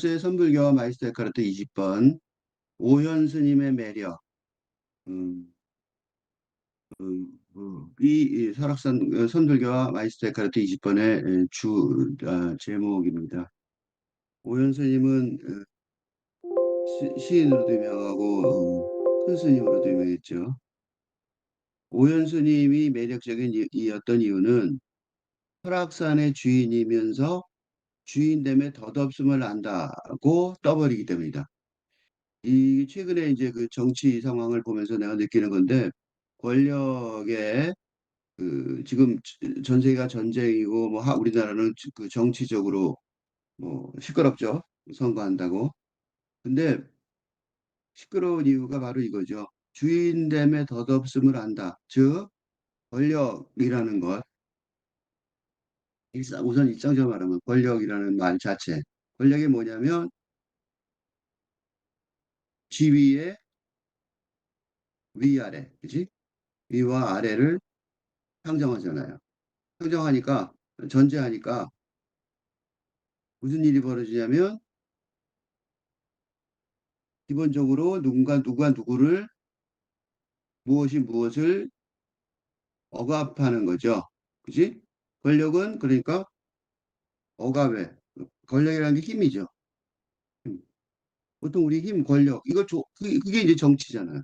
의 선불교와 마이스터 에카르트 20번 오현 스님의 매력. 음, 이 설악산 선불교와 마이스터 에카르트 20번의 제목입니다. 오현 스님은 시인으로도 유명하고 큰 스님으로도 유명했죠. 오현 스님이 매력적인 이었던 이유는 설악산의 주인이면서 주인됨의 덧없음을 안다고 떠버리기 때문이다. 이 최근에 이제 그 정치 상황을 보면서 내가 느끼는 건데, 권력의 지금 전 세계가 전쟁이고 뭐 우리나라는 그 정치적으로 뭐 시끄럽죠. 선거한다고. 근데 시끄러운 이유가 바로 이거죠. 주인됨의 덧없음을 안다. 즉 권력이라는 것. 우선 일상적으로 말하면 권력이라는 말 자체. 권력이 뭐냐면 지위의 위아래, 그지? 위와 아래를 상정하잖아요. 상정하니까 전제하니까 무슨 일이 벌어지냐면 기본적으로 누가 누구를 무엇이 무엇을 억압하는 거죠. 그지? 권력은 그러니까 억압에 권력이라는 게 힘이죠. 힘. 보통 우리 힘, 권력 이걸 그게 이제 정치잖아요.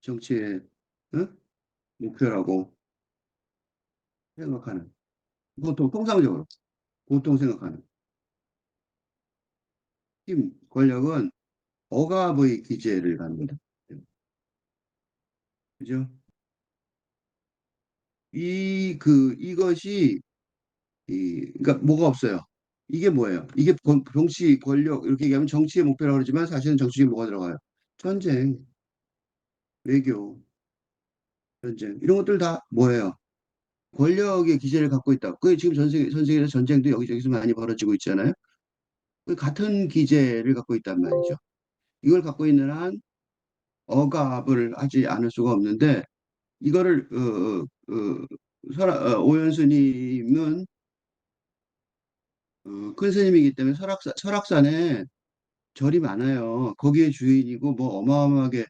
정치의 응? 목표라고 생각하는 보통 통상적으로 보통 생각하는 힘, 권력은 억압의 기제를 갖는다. 그죠? 이것이 그러니까 뭐가 없어요. 이게 뭐예요? 이게 정치, 권력, 이렇게 얘기하면 정치의 목표라고 그러지만 사실은 정치에 뭐가 들어가요? 전쟁, 외교, 전쟁, 이런 것들 다 뭐예요? 권력의 기제를 갖고 있다. 그게 지금 전 세계에서 전쟁도 여기저기서 많이 벌어지고 있잖아요. 그 같은 기제를 갖고 있단 말이죠. 이걸 갖고 있는 한 억압을 하지 않을 수가 없는데, 이거를, 오현 스님은 큰 스님이기 때문에 설악산에 절이 많아요. 거기에 주인이고 뭐 어마어마하게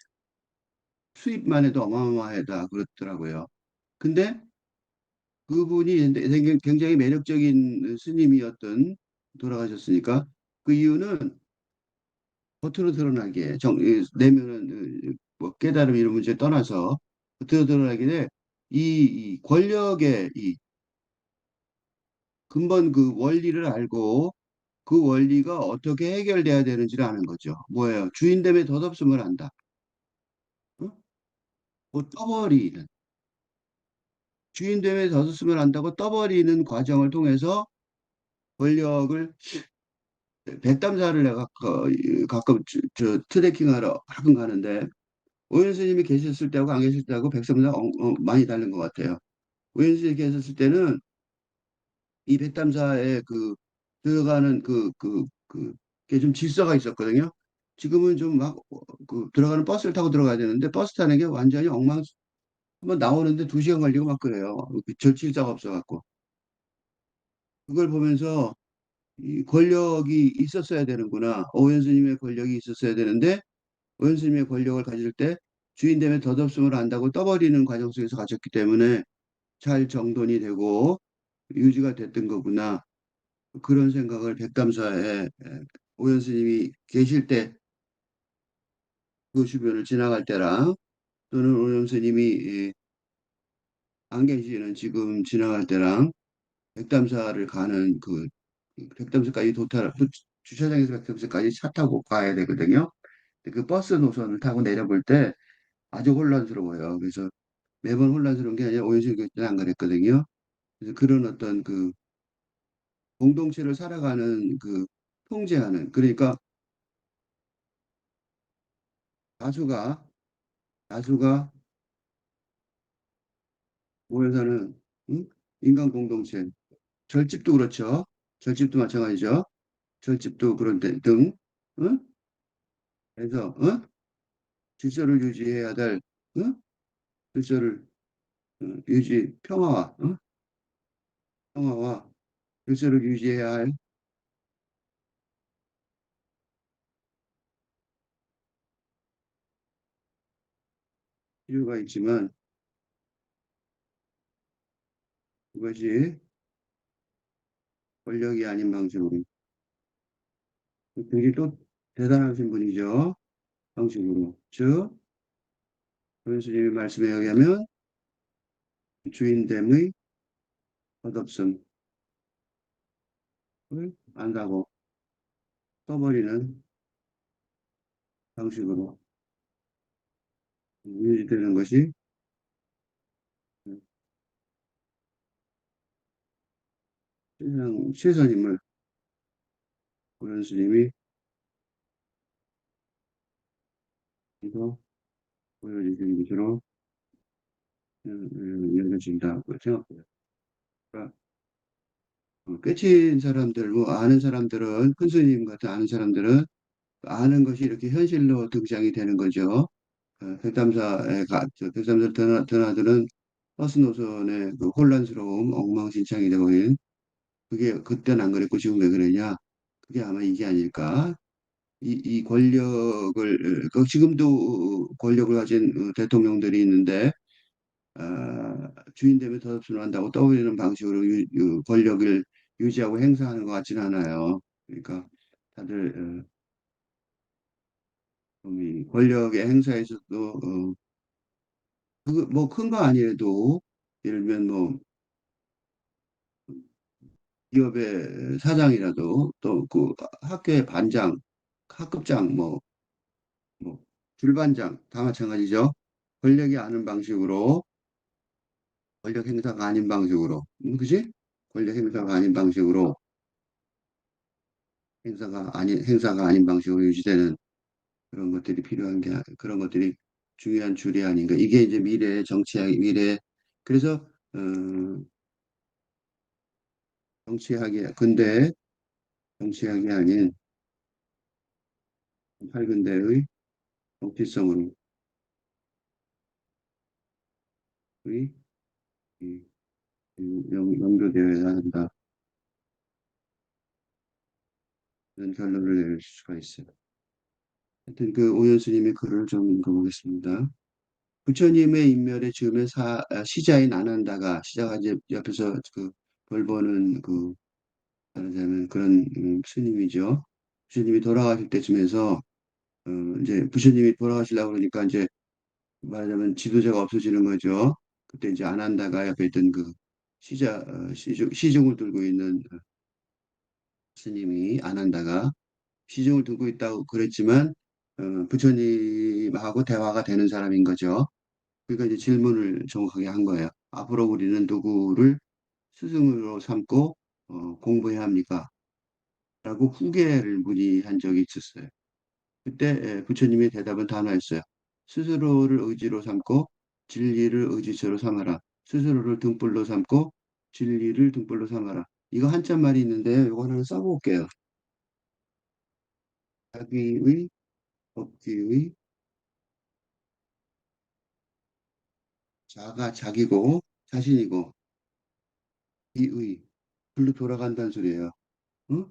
수입만 해도 어마어마하다 그렇더라고요. 근데 그분이 굉장히 매력적인 스님이었던 돌아가셨으니까 그 이유는 겉으로 드러나기에 내면은 뭐 깨달음 이런 문제 떠나서 겉으로 드러나기에 이 권력의 이 근본 그 원리를 알고 그 원리가 어떻게 해결돼야 되는지를 아는 거죠. 뭐예요? 주인됨의 덧없음을 안다. 어? 뭐 떠버리는 주인됨에 젖었으면 한다고 떠버리는 과정을 통해서 권력을 백담사를 내가 가끔 트레킹하러 가끔 가는데 오현 스님이 계셨을 때하고 안 계실 때하고 백담사 많이 다른 것 같아요. 오현 스님이 계셨을 때는 이 백담사에 들어가는 그게 좀 질서가 있었거든요. 지금은 좀 막 들어가는 버스를 타고 들어가야 되는데 버스 타는 게 완전히 한번 나오는데 2시간 걸리고 막 그래요. 절질자가 없어갖고. 그걸 보면서 이 권력이 있었어야 되는구나. 오현 스님의 권력이 있었어야 되는데 오현 스님의 권력을 가질 때 주인됨의 덧없음을 안다고 떠버리는 과정 속에서 가졌기 때문에 잘 정돈이 되고 유지가 됐던 거구나. 그런 생각을 백담사에 오현 스님이 계실 때 그 주변을 지나갈 때랑 또는 오현 스님이 안 계시는 지금 지나갈 때랑 백담사를 가는 백담사까지 주차장에서 백담사까지 차 타고 가야 되거든요. 그 버스 노선을 타고 내려볼 때 아주 혼란스러워요. 그래서 매번 혼란스러운 게 아니라 오연식 교수는 안 그랬거든요. 그래서 그런 어떤 공동체를 살아가는 통제하는 그러니까 다수가 다수가 모여 사는 응? 인간 공동체 절집도 그렇죠. 절집도 마찬가지죠. 절집도 그런 등 응? 그래서 질서를 유지해야 될 응? 질서를 평화와 질서를 유지해야 할 필요가 있지만 그것이 권력이 아닌 방식으로 굉장히 또 대단하신 분이죠. 방식으로. 즉, 교수님의 말씀에 의하면 주인됨의 덧없음을 안다고 써버리는 방식으로 유지되는 것이 세상 최선임을 고런 스님이 이거 보여주신 것으로 여겨진다고 생각해요. 그러니까 깨친 사람들, 뭐 아는 사람들은 큰 스님 같은 아는 사람들은 아는 것이 이렇게 현실로 등장이 되는 거죠. 백담사를 드나드는 버스 노선의 그 혼란스러움, 엉망진창이 되고 그게 그때는 안 그랬고 지금 왜 그러냐? 그게 아마 이게 아닐까? 이 권력을 지금도 권력을 가진 대통령들이 있는데 주인 되면 덧없음한다고 떠올리는 방식으로 권력을 유지하고 행사하는 것 같지는 않아요. 그러니까 다들 이 권력의 행사에서도 뭐큰 거 아니어도 예를 들면 뭐 기업의 사장이라도 또 그 학교의 반장, 학급장 뭐 줄반장 다 마찬가지죠. 권력이 아는 방식으로 권력 행사가 아닌 방식으로 그지? 권력 행사가 아닌 방식으로 행사가 아닌 방식으로 유지되는 그런 것들이 필요한 그런 것들이 중요한 줄이 아닌가. 이게 이제 미래 그래서 근대 정치학이 아닌 팔근대의 정치성으로 의 이- 연결되어야 한다. 이런 결론을 내릴 수가 있어요. 하여튼 그 오현 스님의 글을 좀 읽어보겠습니다. 부처님의 인멸에 즈음에 시자인 아난다가 시자가 이제 옆에서 그 벌 보는 말하자면 그런 스님이죠. 부처님이 돌아가실 때쯤에서 이제 부처님이 돌아가시려고 그러니까 이제 말하자면 지도자가 없어지는 거죠. 그때 이제 아난다가 옆에 있던 그 시중을 들고 있는 스님이 아난다가 시중을 들고 있다고 그랬지만 부처님하고 대화가 되는 사람인 거죠. 그러니까 이제 질문을 정확하게 한 거예요. 앞으로 우리는 누구를 스승으로 삼고 공부해야 합니까? 라고 후계를 문의한 적이 있었어요. 그때 부처님의 대답은 단호했어요. 스스로를 의지로 삼고 진리를 의지처로 삼아라. 스스로를 등불로 삼고 진리를 등불로 삼아라. 이거 한자 말이 있는데요. 이거 하나 써볼게요. 자기의 법기의 자가 자기고 자신이고 이의 불로 돌아간다는 소리예요. 응?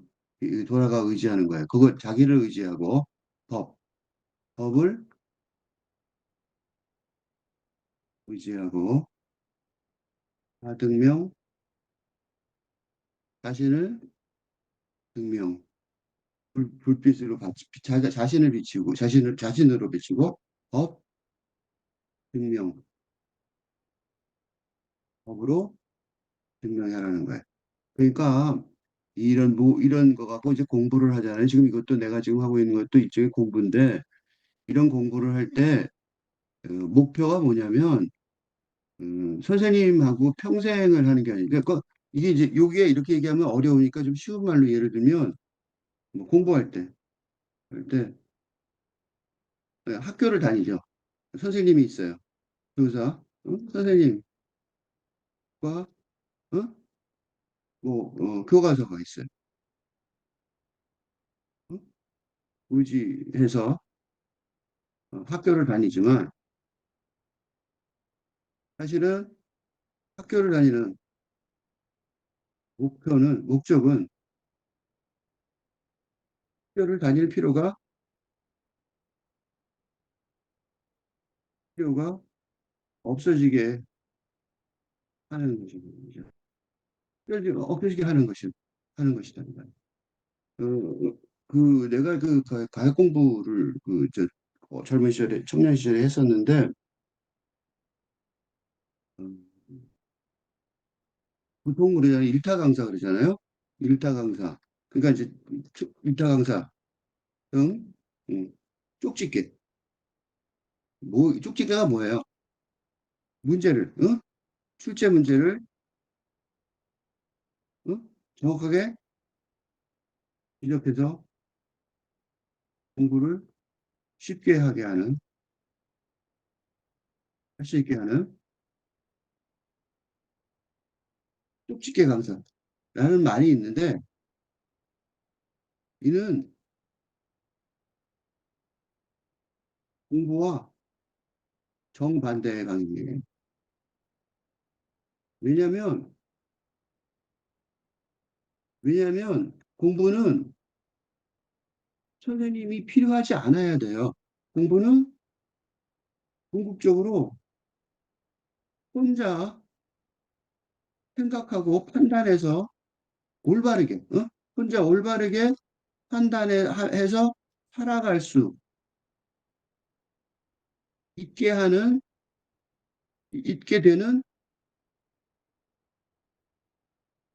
돌아가 의지하는 거예요. 그거 자기를 의지하고 법, 법을 의지하고 등명, 자신을 등명, 불빛으로 자신을 비치고 자신으로 비치고 법, 등명, 법으로 증명하라는 거예요. 그러니까 이런 거 갖고 이제 공부를 하잖아요. 지금 이것도 내가 지금 하고 있는 것도 일종의 공부인데 이런 공부를 할 때 목표가 뭐냐면 선생님하고 평생을 하는 게 아니라 그러니까 이게 이제 요게 이렇게 얘기하면 어려우니까 좀 쉬운 말로 예를 들면 뭐 공부할 때 할 때 학교를 다니죠. 선생님이 있어요. 교사, 선생님과 교과서가 있어요. 어? 의지해서 학교를 다니지만 사실은 학교를 다니는 목적은 학교를 다닐 필요가 없어지게 하는 것이죠. 없어지게 하는 것이다. 내가 가역 공부를 젊은 시절에, 청년 시절에 했었는데, 음, 보통 우리가 일타 강사 그러잖아요. 일타 강사. 그러니까 이제 일타 강사, 응? 응. 쪽집게. 쪽집게가 뭐예요? 문제를, 응? 출제 문제를, 응? 정확하게 지적해서 공부를 쉽게 할 수 있게 하는 쪽집게 강사라는 말이 있는데, 이는 공부와 정반대의 강의예요. 왜냐면, 공부는 선생님이 필요하지 않아야 돼요. 공부는 궁극적으로 혼자 생각하고 판단해서 올바르게, 혼자 올바르게 판단해서 살아갈 수 있게 하는, 있게 되는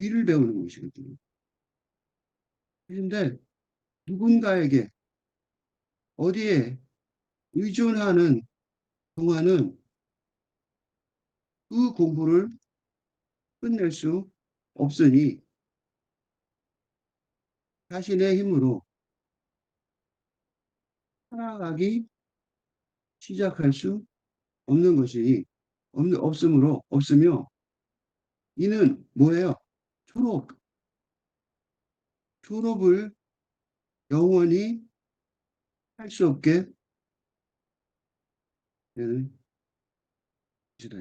일을 배우는 것이거든요. 그런데 누군가에게 어디에 의존하는 동안은 그 공부를 끝낼 수 없으니 자신의 힘으로 살아가기 시작할 수 없는 것이니 없으며 이는 뭐예요? 졸업, 졸업을 영원히 할 수 없게 되는 것이다.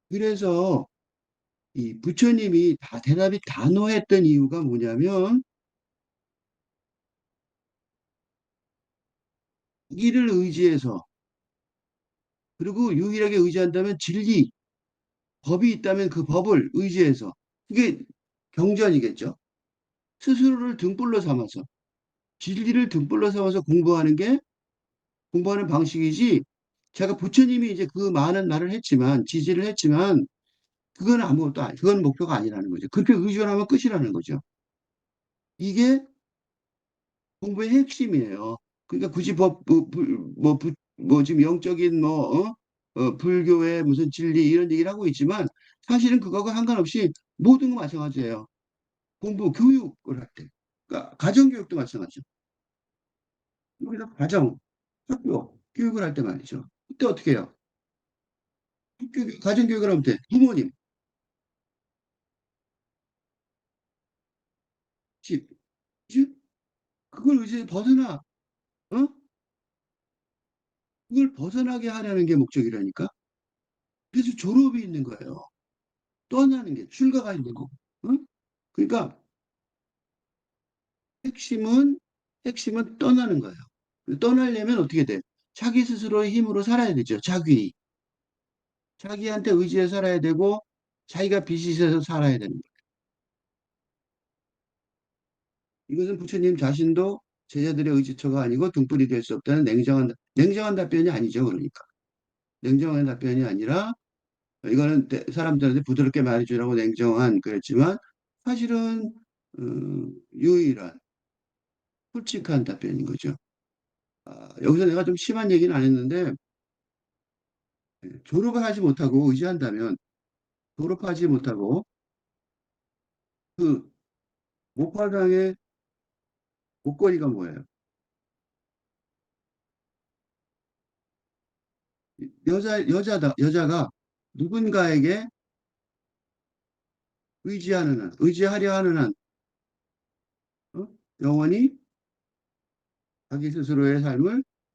그래서 이 부처님이 대답이 단호했던 이유가 뭐냐면 이를 의지해서 그리고 유일하게 의지한다면 진리, 법이 있다면 그 법을 의지해서 그게 경전이겠죠. 스스로를 등불로 삼아서 진리를 등불로 삼아서 공부하는 방식이지 제가 부처님이 이제 그 많은 말을 했지만 지지를 했지만 그건 그건 목표가 아니라는 거죠. 그렇게 의존하면 끝이라는 거죠. 이게 공부의 핵심이에요. 그러니까 굳이 지금 영적인 불교의 무슨 진리 이런 얘기를 하고 있지만 사실은 그거하고 상관없이 모든 거 마찬가지예요. 교육을 할 때. 그러니까 가정교육도 마찬가지죠. 여기서 학교, 교육을 할 때 말이죠. 그때 어떻게 해요? 가정교육을 하면 돼. 부모님, 집, 집, 그걸 이제 어? 그걸 벗어나게 하려는 게 목적이라니까? 그래서 졸업이 있는 거예요. 떠나는 게, 출가가 있는 거고. 응? 그러니까 핵심은, 핵심은 떠나는 거예요. 떠나려면 어떻게 돼? 자기 스스로의 힘으로 살아야 되죠. 자기한테 의지해 살아야 되고, 자기가 빛이 있어서 살아야 되는 거예요. 이것은 부처님 자신도 제자들의 의지처가 아니고 등불이 될 수 없다는 냉정한 답변이 아니죠. 그러니까. 냉정한 답변이 아니라, 이거는 사람들한테 부드럽게 말해주라고 냉정한 그랬지만, 사실은, 어, 유일한, 솔직한 답변인 거죠. 여기서 내가 좀 심한 얘기는 안 했는데, 졸업을 하지 못하고 의지한다면, 졸업하지 못하고, 그, 목화상의 목걸이가 뭐예요? 여자가 누군가에게 의지하려 하는 한, 어? 영원히 자기 스스로의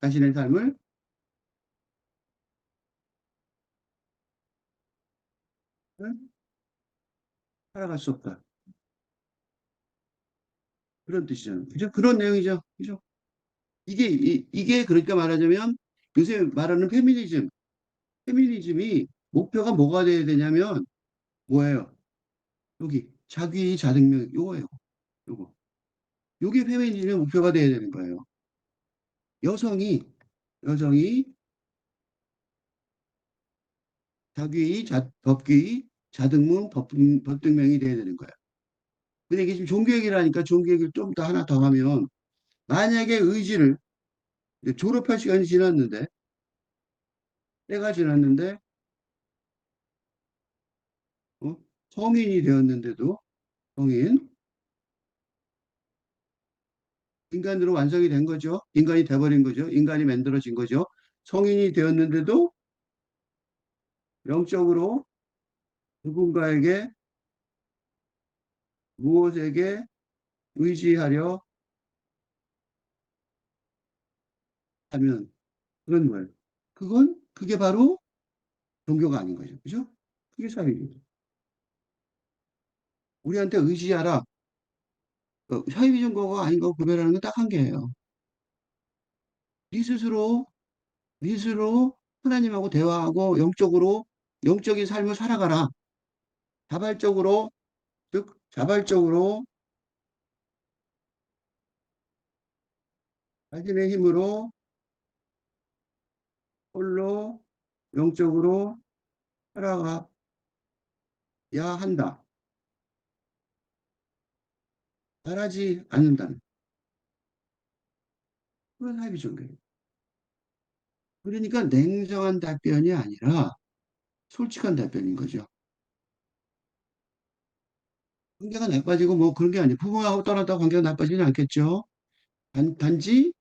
자신의 삶을 살아갈 수 없다. 그런 뜻이잖아요. 그죠? 그런 내용이죠. 그죠? 이게 그러니까 말하자면 요새 말하는 페미니즘, 페미니즘이 목표가 뭐가 돼야 되냐면 뭐예요? 여기 자기 자등명 요거예요. 요거. 요게 페미니즘의 목표가 돼야 되는 거예요. 여성이 여성이 법규의 자등문 법등명이 돼야 되는 거예요. 근데 이게 지금 종교 얘기를 하니까 종교 얘기를 좀 더 하나 더 하면 만약에 의지를 이제 졸업할 시간이 지났는데 때가 지났는데 어? 성인이 되었는데도 성인 인간으로 완성이 된 거죠. 인간이 돼버린 거죠. 인간이 만들어진 거죠. 성인이 되었는데도 영적으로 누군가에게 무엇에게 의지하려 하면 그건 뭐예요? 그게 바로 종교가 아닌 거죠. 그죠? 그게 사회주의. 우리한테 의지하라. 사회주의 종교가 아닌 거 구별하는 건 딱 한 개예요. 네 스스로, 네 스스로 하나님하고 대화하고 영적인 삶을 살아가라. 자발적으로, 즉, 자발적으로 자신의 힘으로 홀로 영적으로 살아가야 한다. 잘하지 않는다는. 그건 사회주의 종교예요. 그러니까 냉정한 답변이 아니라 솔직한 답변인 거죠. 관계가 나빠지고 뭐 그런 게 아니에요. 부모하고 떠났다고 관계가 나빠지진 않겠죠. 단지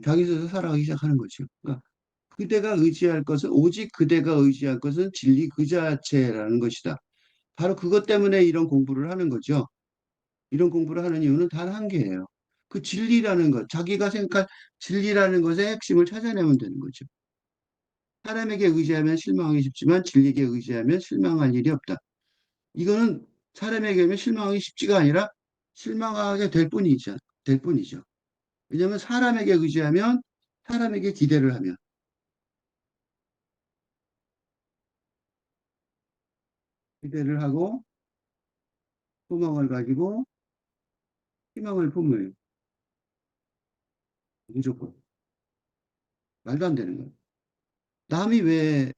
자기 스스로 살아가기 시작하는 거죠. 그러니까 그대가 의지할 것은 오직 그대가 의지할 것은 진리 그 자체라는 것이다. 바로 그것 때문에 이런 공부를 하는 거죠. 이런 공부를 하는 이유는 단 한 개예요. 그 진리라는 것, 자기가 생각할 진리라는 것의 핵심을 찾아내면 되는 거죠. 사람에게 의지하면 실망하기 쉽지만 진리에게 의지하면 실망할 일이 없다. 이거는 사람에게는 실망하기 쉽지가 아니라 실망하게 될 뿐이죠. 왜냐하면 사람에게 의지하면 사람에게 기대를 하면 기대를 하고 소망을 가지고 희망을 품어요. 무조건. 말도 안 되는 거예요. 남이 왜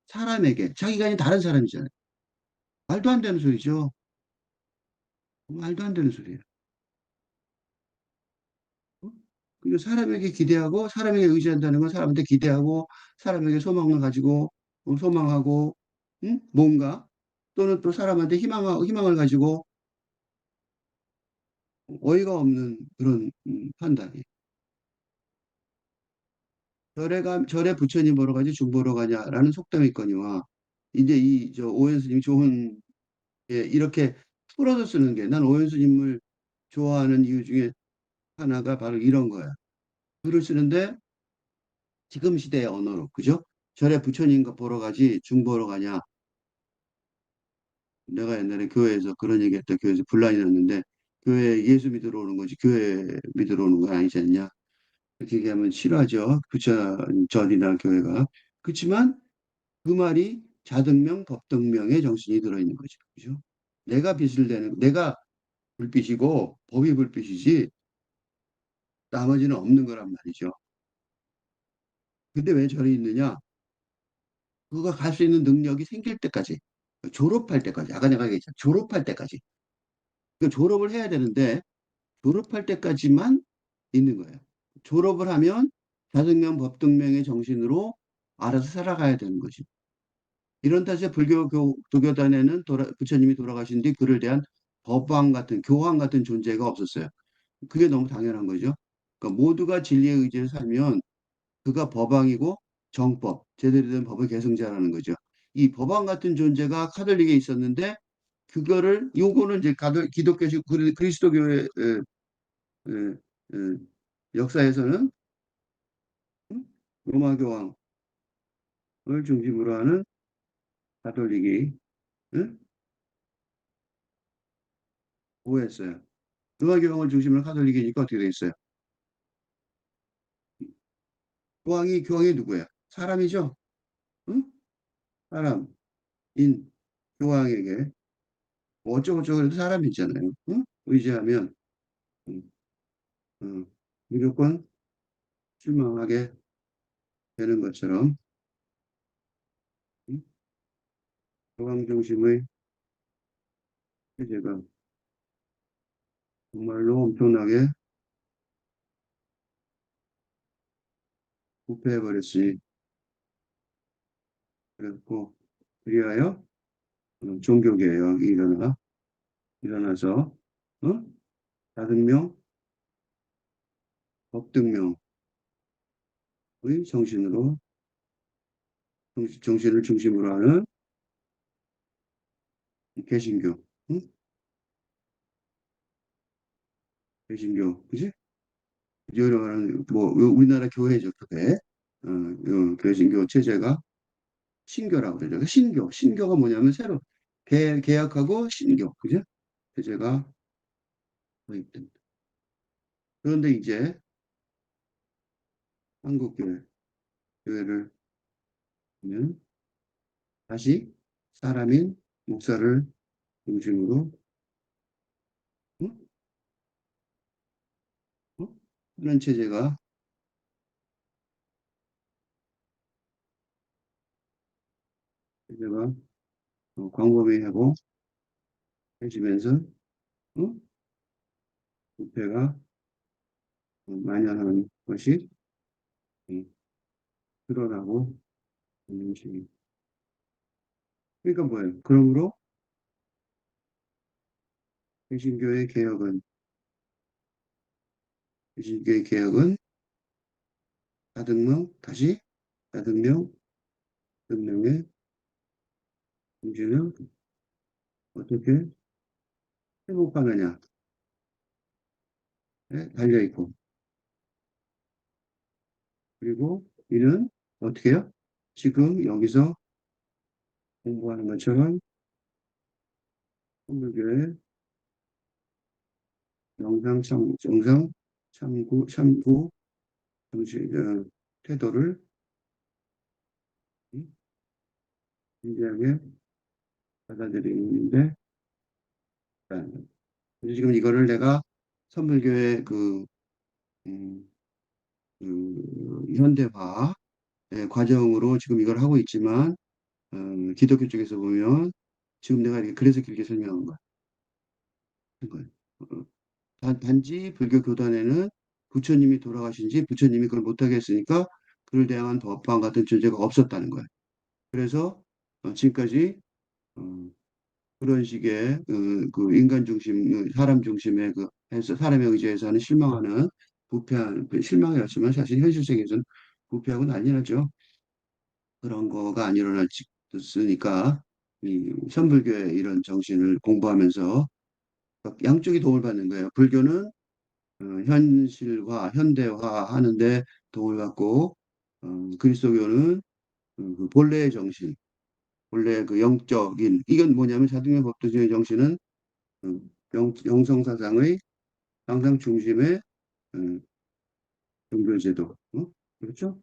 사람에게 자기가 아닌 다른 사람이잖아요. 말도 안 되는 소리죠. 말도 안 되는 소리예요. 어? 그리고 사람에게 기대하고 사람에게 의지한다는 건 사람한테 기대하고 사람에게 소망을 가지고 소망하고 뭔가 또는 또 사람한테 희망을 가지고 어이가 없는 그런 판단이. 절에 부처님 보러 가지 중 보러 가냐라는 속담이 있거니와 이제 이 저 오현 스님 좋은 예, 이렇게 풀어서 쓰는 게 난 오현 스님을 좋아하는 이유 중에 하나가 바로 이런 거야. 글을 쓰는데 지금 시대의 언어로 그죠? 절에 부처님 보러 가지 중 보러 가냐. 내가 옛날에 교회에서 그런 얘기했다. 교회에서 분란이 났는데 교회 예수 믿으러 오는 거지 교회 믿으러 오는 건 아니지 않냐. 그렇게 얘기하면 싫어하죠. 부처 절이나 교회가. 그렇지만 그 말이 자등명, 법등명의 정신이 들어있는 거죠. 그죠? 내가 불빛이고 법이 불빛이지 나머지는 없는 거란 말이죠. 근데 왜 절이 있느냐? 그가 갈 수 있는 능력이 생길 때까지, 졸업할 때까지, 아까 내가 얘기했잖아. 졸업할 때까지. 그 졸업을 해야 되는데 졸업할 때까지만 있는 거예요. 졸업을 하면 자등명, 법등명의 정신으로 알아서 살아가야 되는 거지. 이런 탓에 도교단에는 부처님이 돌아가신 뒤 그를 대한 교황 같은 존재가 없었어요. 그게 너무 당연한 거죠. 그러니까 모두가 진리에 의지해 살면 그가 법왕이고 정법, 제대로 된 법의 계승자라는 거죠. 이 법왕 같은 존재가 카톨릭에 있었는데 요거는 이제 기독교식 그리스도교의 역사에서는 로마 교황을 중심으로 하는 가톨릭이 응? 오해했어요. 로마 교황을 중심으로 가톨릭이니까 어떻게 돼 있어요? 교황이 누구예요? 사람이죠. 응? 사람, 인, 교황에게 뭐 어쩌고저쩌고 해도 사람이잖아요. 응? 의지하면 응, 응, 무조건 실망하게 되는 것처럼 응? 교황 중심의 체제가 정말로 엄청나게 부패해버렸으니 그래갖고 그리하여 종교개혁이 일어나서 어? 다등명, 법등명의 정신으로 정신을 중심으로 하는 개신교, 응? 개신교, 그지? 여러 말하는 뭐 우리나라 교회죠, 교회. 개신교 체제가 신교라고 그러죠. 그 신교가 뭐냐면 새로 개혁하고 신교, 그죠? 체제가 도입된다. 그런데 이제 한국 교회를 보면 다시 사람인 목사를 중심으로 응? 응? 하는 체제가 광범위하고 해지면서 응? 부패가 만연하는 것이 음, 드러나고 있는 시기. 그러니까 뭐예요? 그러므로 개신교의 개혁은 개신교의 개혁은 다시 다등명, 등명의 문제는 어떻게 회복하느냐에 달려 있고 그리고 이는 어떻게 해요? 지금 여기서 공부하는 것처럼 한글교의 영상 참고 정신 태도를 진지하게 받아들이는데 지금 이거를 내가 선불교의 음, 현대화 과정으로 지금 이걸 하고 있지만 기독교 쪽에서 보면 지금 내가 이렇게 그래서 길게 설명한 거예요. 어, 단지 불교 교단에는 부처님이 돌아가신 지 부처님이 그걸 못하게 했으니까 그를 대항한 법방 같은 존재가 없었다는 거예요. 그래서 지금까지 어, 그런 식의 그 인간 중심, 사람 중심의 해서 사람에 의지해서 하는 실망하는 부패한 실망이었지만 사실 현실 세계에서는 부패하고 난리 나죠. 그런 거가 안 일어났으니까 이 선불교의 이런 정신을 공부하면서 양쪽이 도움을 받는 거예요. 불교는 현실화, 현대화 하는데 도움을 받고 그리스도교는 그 본래의 정신, 본래 그 영적인 이건 뭐냐면 자등의 법도주의 정신은 영성사상의 항상 중심의 음, 종교제도, 그렇죠?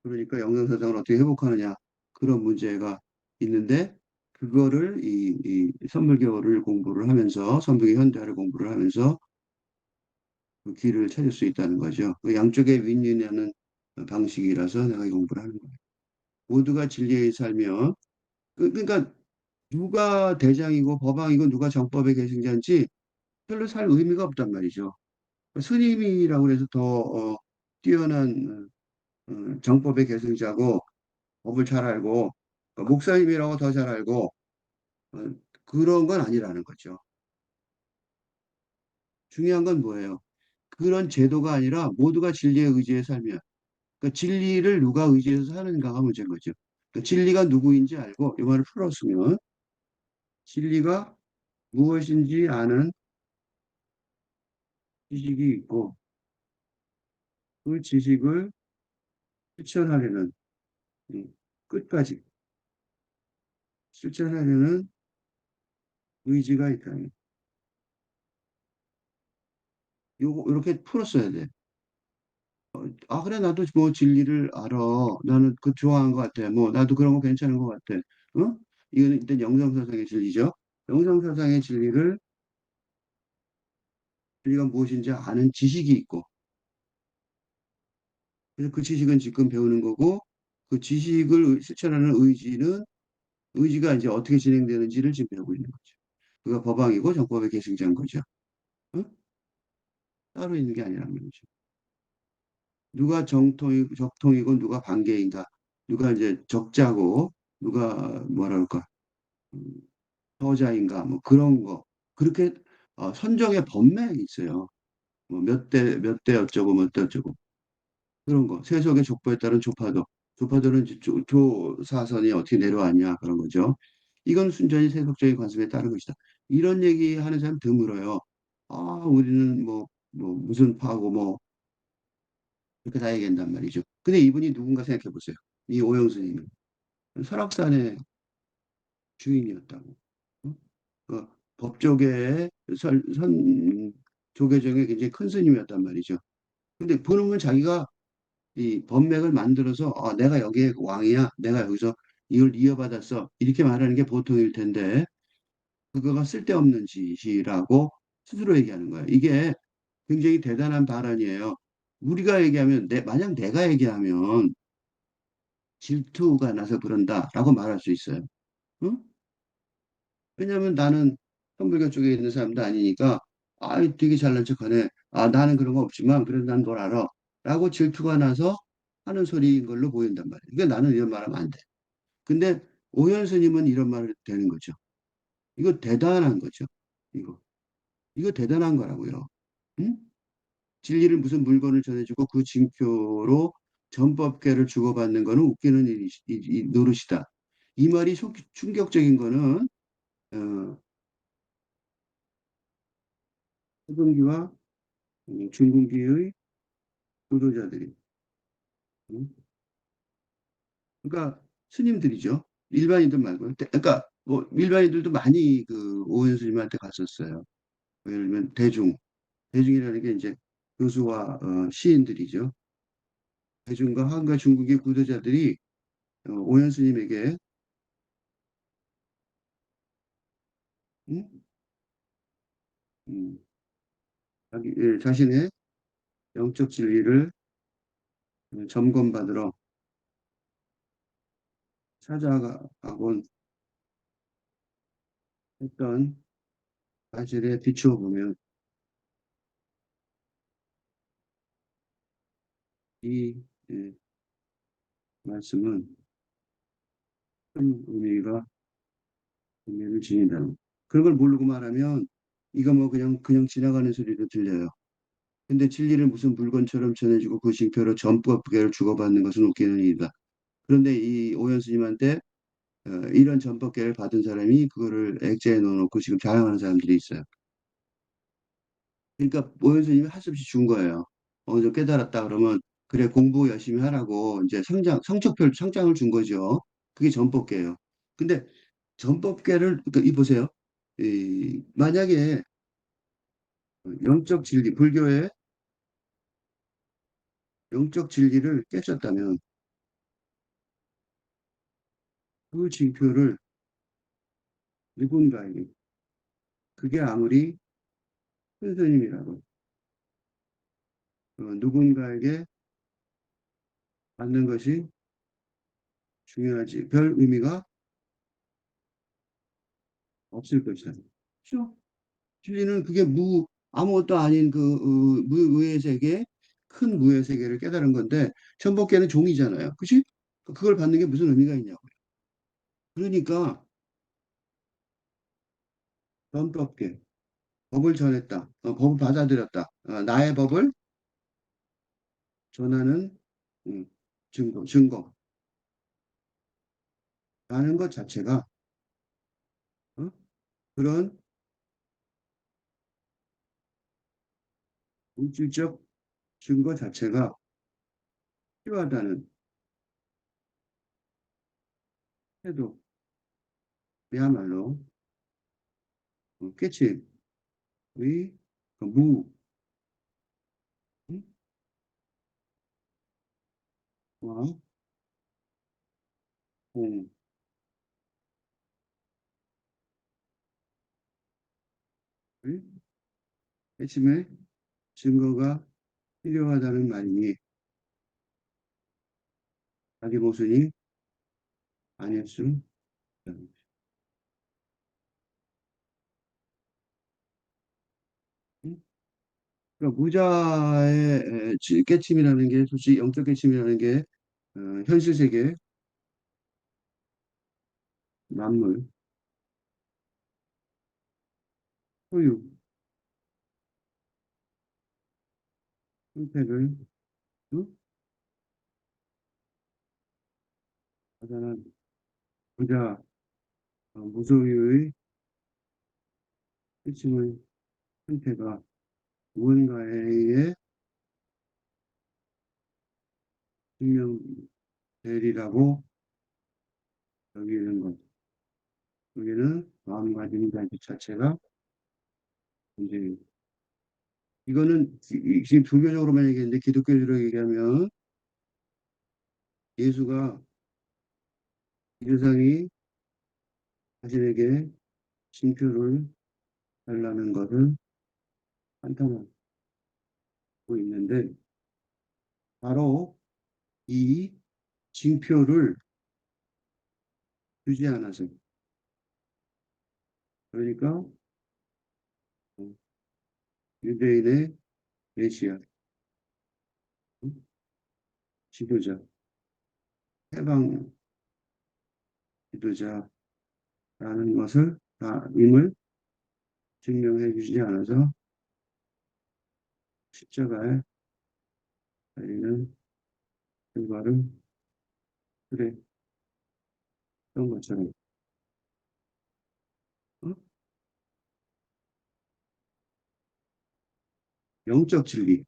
그러니까 영성사상을 어떻게 회복하느냐 그런 문제가 있는데 그거를 이 선불교를 공부를 하면서 선불교 현대화를 공부를 하면서 그 길을 찾을 수 있다는 거죠. 그 양쪽의 윈윈하는 방식이라서 내가 이 공부를 하는 거예요. 모두가 진리에 살면 그러니까 누가 대장이고 법왕이고 누가 정법의 계승자인지 별로 살 의미가 없단 말이죠. 스님이라고 해서 더 뛰어난 정법의 계승자고 법을 잘 알고 목사님이라고 더 잘 알고 어, 그런 건 아니라는 거죠. 중요한 건 뭐예요? 그런 제도가 아니라 모두가 진리에 의지해 살면 그러니까 진리를 누가 의지해서 사는가가 문제인 거죠. 그러니까 진리가 누구인지 알고 이 말을 풀었으면 진리가 무엇인지 아는 지식이 있고 그 지식을 실천하려는 음, 끝까지 실천하려는 의지가 있다. 요거 이렇게 풀었어야 돼. 아, 그래, 나도 뭐 진리를 알아. 나는 그 좋아하는 것 같아. 뭐, 나도 그런 거 괜찮은 것 같아. 어? 이거는 일단 영상사상의 진리죠. 영상사상의 진리가 무엇인지 아는 지식이 있고, 그래서 그 지식은 지금 배우는 거고, 그 지식을 실천하는 의지가 이제 어떻게 진행되는지를 지금 배우고 있는 거죠. 그가 법왕이고 정법의 계승자인 거죠. 어? 따로 있는 게 아니란 말이죠. 누가 적통이고 누가 반계인가, 누가 이제 적자고, 누가 뭐라 그럴까, 음, 서자인가, 뭐 그런 거. 그렇게 선정의 법맥이 있어요. 뭐 몇 대 어쩌고 몇 대 어쩌고. 그런 거. 세속의 족보에 따른 조파도. 조파도는 이제 조사선이 어떻게 내려왔냐 그런 거죠. 이건 순전히 세속적인 관습에 따른 것이다. 이런 얘기 하는 사람 드물어요. 아, 우리는 뭐 무슨 파고 뭐 그렇게 다 얘기한단 말이죠. 근데 이분이 누군가 생각해 보세요. 이 오영 스님이 설악산의 주인이었다고. 어? 그 법조계의 조계 중에 굉장히 큰 스님이었단 말이죠. 근데 그러면 자기가 이 법맥을 만들어서 내가 여기에 왕이야. 내가 여기서 이걸 이어받았어. 이렇게 말하는 게 보통일 텐데 그거가 쓸데없는 짓이라고 스스로 얘기하는 거예요. 이게 굉장히 대단한 발언이에요. 우리가 얘기하면 만약 내가 얘기하면 질투가 나서 그런다라고 말할 수 있어요. 응? 왜냐하면 나는 선불교 쪽에 있는 사람도 아니니까 되게 잘난 척하네. 나는 그런 거 없지만 그래도 난 뭘 알아. 라고 질투가 나서 하는 소리인 걸로 보인단 말이에요. 그러니까 나는 이런 말 하면 안 돼. 근데 오현 스님은 이런 말을 되는 거죠. 이거 대단한 거죠. 이거. 이거 대단한 거라고요. 응? 진리를 무슨 물건을 전해주고 그 징표로 전법계를 주고받는 거는 웃기는 노릇이다. 이 말이 충격적인 거는 어, 해금기와 중궁기의 도도자들이 음, 그러니까 스님들이죠. 일반인들 말고 그러니까 뭐 일반인들도 많이 그 오현 스님한테 갔었어요. 예를 들면 대중이라는 게 이제 교수와 시인들이죠. 대중과 한과 중국의 구도자들이 오현 스님에게 음, 음, 자신의 영적 진리를 점검받으러 찾아가곤 했던 사실에 비추어 보면 이 예, 말씀은 큰 의미를 지닌다는 그런 걸 모르고 말하면 이거 뭐 그냥 지나가는 소리로 들려요. 근데 진리를 무슨 물건처럼 전해주고 그 징표로 전법계를 주고받는 것은 웃기는 일이다. 그런데 이 오현 스님한테 이런 전법계를 받은 사람이 그거를 액자에 넣어놓고 지금 자랑하는 사람들이 있어요. 그러니까 오현 스님이 할 수 없이 준 거예요. 어느 정도 깨달았다 그러면 그래 공부 열심히 하라고 이제 상장을 준 거죠. 그게 전법계예요. 근데 전법계를 그러니까 이 보세요. 만약에 영적 진리, 불교의 영적 진리를 깨쳤다면 그 징표를 누군가에게 그게 아무리 큰 스님이라도 누군가에게 받는 것이 중요하지 별 의미가 없을 것이다. 그렇죠? 진리는 그게 아무것도 아닌 그 무의 세계, 큰 무의 세계를 깨달은 건데 천법계는 종이잖아요. 그치? 그걸 받는 게 무슨 의미가 있냐고요. 그러니까 전법계, 법을 전했다. 법을 받아들였다. 나의 법을 전하는 증거라는 것 자체가 어? 그런 물질적 증거 자체가 필요하다는 태도야말로 깨치의 그 무, 음? 와, 공, 의 핵심의 증거가 필요하다는 말이니 자기 모순이 아닐 수 없다. 응? 그러니까 무자의 깨침이라는 게 솔직히 영적 깨침이라는 게 현실 세계 만물 소유 선택을 응? 하자는 무자 무소유의 깨침의 형태가 무언가에 증명되리라고 여기는 것. 여기는 마음가짐 자체가 이제 이거는 지금 종교적으로만 얘기했는데 기독교적으로 얘기하면 예수가 이 세상이 자신에게 징표를 달라는 것을 한탄하고 있는데 바로 이 징표를 주지 않아서 그러니까 어, 유대인의 메시아, 지도자, 해방 지도자라는 것을 임을 증명해 주지 않아서 십자가에 달리는 결과를 그랬던 것처럼 어? 영적 진리의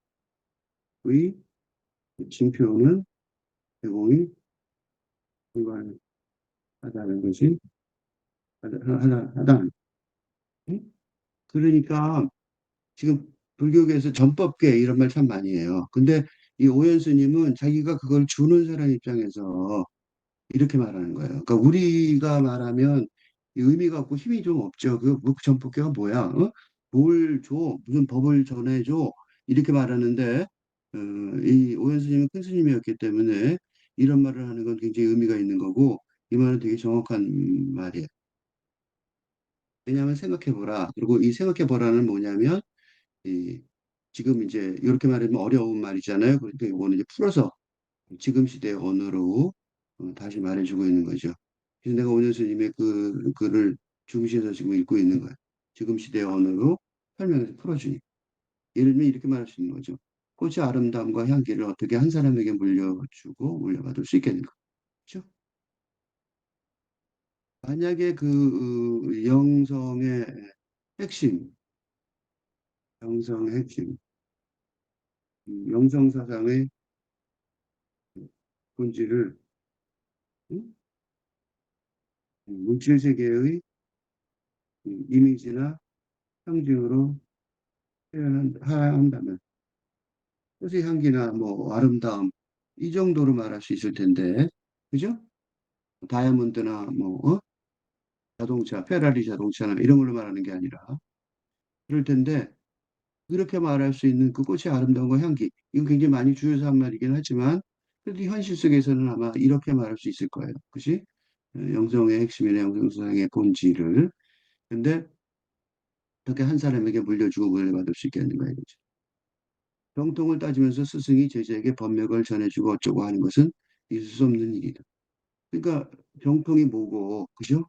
징표는 제공이 불가능하다는 것이 하다. 응? 그러니까 지금 불교계에서 전법계 이런 말 참 많이 해요. 근데 이 오현 스님은 자기가 그걸 주는 사람 입장에서 이렇게 말하는 거예요. 그러니까 우리가 말하면 이 의미가 없고 힘이 좀 없죠. 그 전법계가 뭐야? 어? 뭘 줘? 무슨 법을 전해줘? 이렇게 말하는데 이 오현 스님은 큰 스님이었기 때문에 이런 말을 하는 건 굉장히 의미가 있는 거고 이 말은 되게 정확한 말이에요. 왜냐하면 생각해보라. 그리고 이 생각해보라는 뭐냐면 이 지금 이제 이렇게 말하면 어려운 말이잖아요. 그러니까 이거는 이제 풀어서 지금 시대의 언어로 다시 말해주고 있는 거죠. 그래서 내가 오년 스님의 그 글을 중시해서 지금 읽고 있는 거예요. 지금 시대의 언어로 설명해서 풀어주니. 예를 들면 이렇게 말할 수 있는 거죠. 꽃의 아름다움과 향기를 어떻게 한 사람에게 물려주고 물려받을 수 있겠는가? 그렇죠? 만약에 그 영성의 핵심, 영성의 핵심, 영성 사상의 본질을 음? 물질 세계의 이미지나 상징으로 표현한다면 꽃의 향기나 뭐 아름다움 이 정도로 말할 수 있을 텐데 그죠? 다이아몬드나 뭐 자동차, 페라리 자동차나 이런 걸로 말하는 게 아니라 그럴 텐데 그렇게 말할 수 있는 그 꽃의 아름다움과 향기 이건 굉장히 많이 주요해서 한 말이긴 하지만 그래도 현실 속에서는 아마 이렇게 말할 수 있을 거예요. 그지? 영성의 핵심이나 영성사상의 본질을 근데 어떻게 한 사람에게 물려주고 물려받을 수 있겠는가 이거죠. 정통을 따지면서 스승이 제자에게 법맥을 전해주고 어쩌고 하는 것은 있을 수 없는 일이다. 그러니까 정통이 뭐고, 그죠?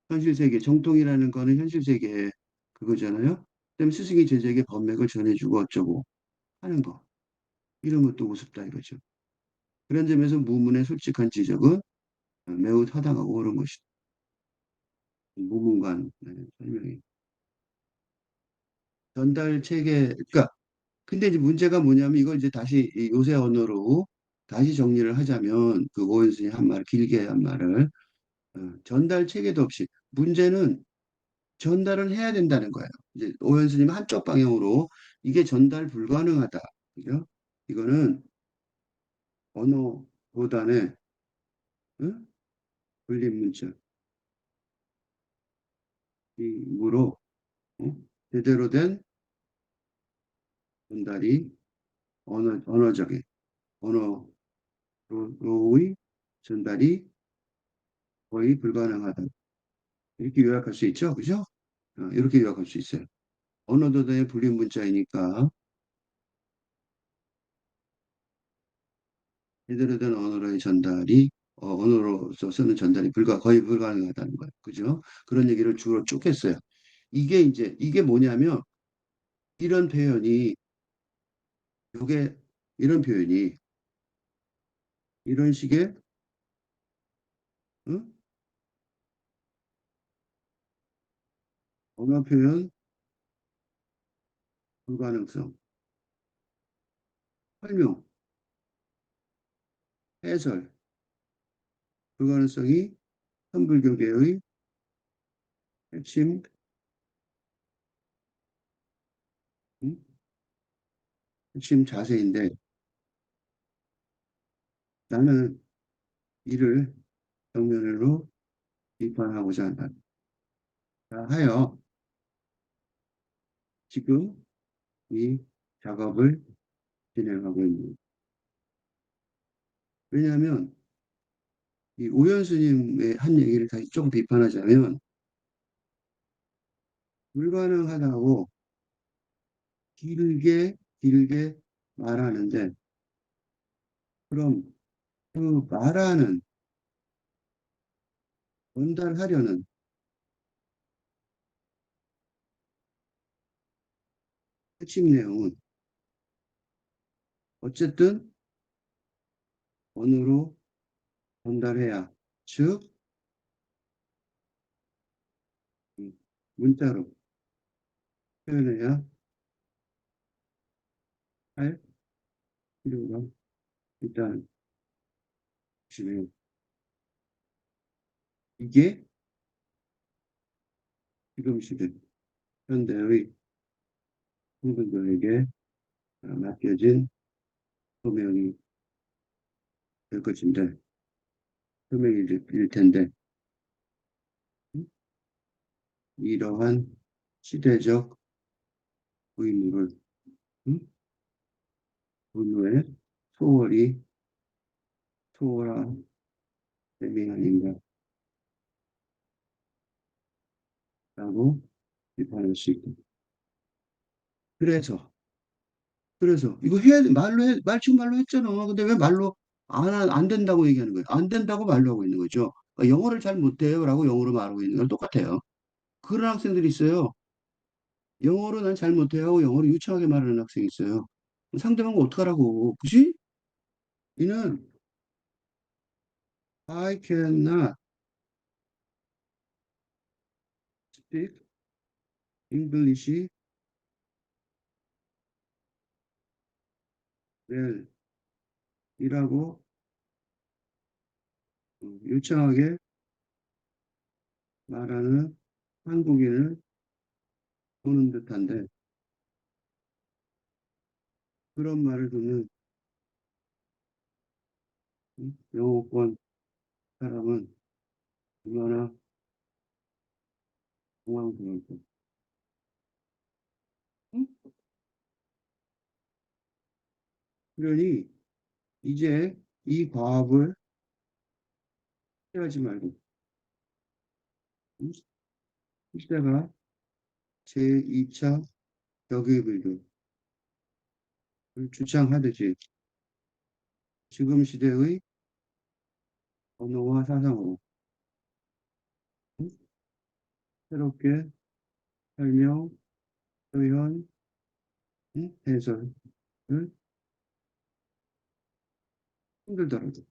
현실 세계, 정통이라는 거는 현실 세계 그거잖아요. 그다음에 스승이 제자에게 법맥을 전해주고 어쩌고 하는 거. 이런 것도 우습다 이거죠. 그런 점에서 무문의 솔직한 지적은 매우 타당하고 옳은 것이다. 무문간 설명이. 전달 체계, 그러니까 근데 이제 문제가 뭐냐면 이걸 이제 다시 이 요새 언어로 다시 정리를 하자면 그 오은순이 한 말, 길게 한 말을 전달 체계도 없이 문제는 전달은 해야 된다는 거예요. 이제 오현수님 한쪽 방향으로 이게 전달 불가능하다. 그죠? 이거는 언어 보단의 응? 불림 문자 이므로 제대로 된 전달이 언어적인 언어로의 전달이 거의 불가능하다. 이렇게 요약할 수 있죠, 그죠? 이렇게 요약할 수 있어요. 언어도의 불림 문자이니까 제대로 된 언어로의 전달이 언어로서 쓰는 전달이 거의 불가능하다는 거예요. 그죠? 그런 얘기를 주로 쭉 했어요. 이게 뭐냐면 이런 표현이 요게 이런 표현이 이런 식의 응? 언어 표현 불가능성, 설명, 해설 불가능성이 천불교계의 핵심 응? 핵심 자세인데 나는 이를 정면으로 비판하고자 한다. 하여 지금 이 작업을 진행하고 있는. 왜냐하면 이 오현 스님의 한 얘기를 다시 조금 비판하자면 불가능하다고 길게 말하는데 그럼 그 말하는 전달하려는 핵심 내용은 어쨌든 언어로 전달해야 즉 문자로 표현해야 할 필요가 있다는 것이네요. 이게 지금 시대 현대의 청년들에게 맡겨진 소명이 될 것인데 소명일 텐데 이러한 시대적 의무를 음? 분노의 소홀히 소홀한 셈이 아닌가라고 비판할 수 있고 그래서 이거 지금 말로 했잖아. 근데 왜 말로 안 된다고 얘기하는 거예요? 안 된다고 말로 하고 있는 거죠. 영어를 잘 못해요라고 영어로 말하고 있는 건 똑같아요. 그런 학생들이 있어요. 영어로 난 잘 못해요 하고 영어로 유창하게 말하는 학생이 있어요. 상대방은 어떡하라고. 그지? 이는 I cannot speak English well 이라고 유창하게 말하는 한국인을 보는 듯한데 그런 말을 듣는 영어권 사람은 얼마나 공황스러울까. 응? 그러니 이제 이 과업을 피하지 말고 응? 시대가 제2차 격의불교를 주창하듯이 지금 시대의 언어와 사상으로 응? 새롭게 설명, 표현, 해설을 힘들더라도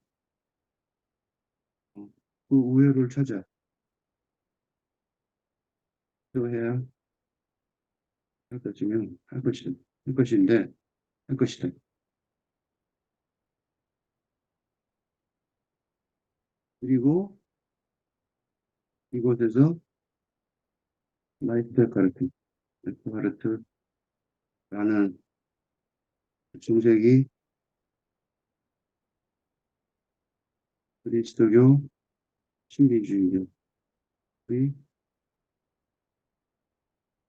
그 우열을 찾아 해야 할 것이면 할 것인데 할 것이다. 그리고 이곳에서 라이프카르트라는 중sek이 그리스도교 신비주의의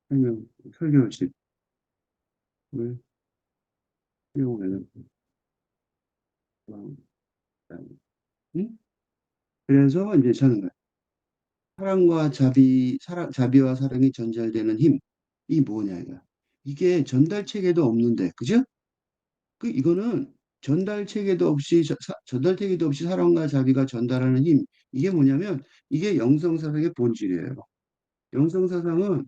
설명, 설교집을 활용하는, 어, 응? 그래서 이제 저는 거예요. 사랑과 자비와 사랑이 전달되는 힘. 이 뭐냐, 이거. 이게 전달 체계도 없는데, 그죠? 이거는 전달 체계도 없이 사랑과 자비가 전달하는 힘. 이게 뭐냐면, 이게 영성사상의 본질이에요. 영성사상은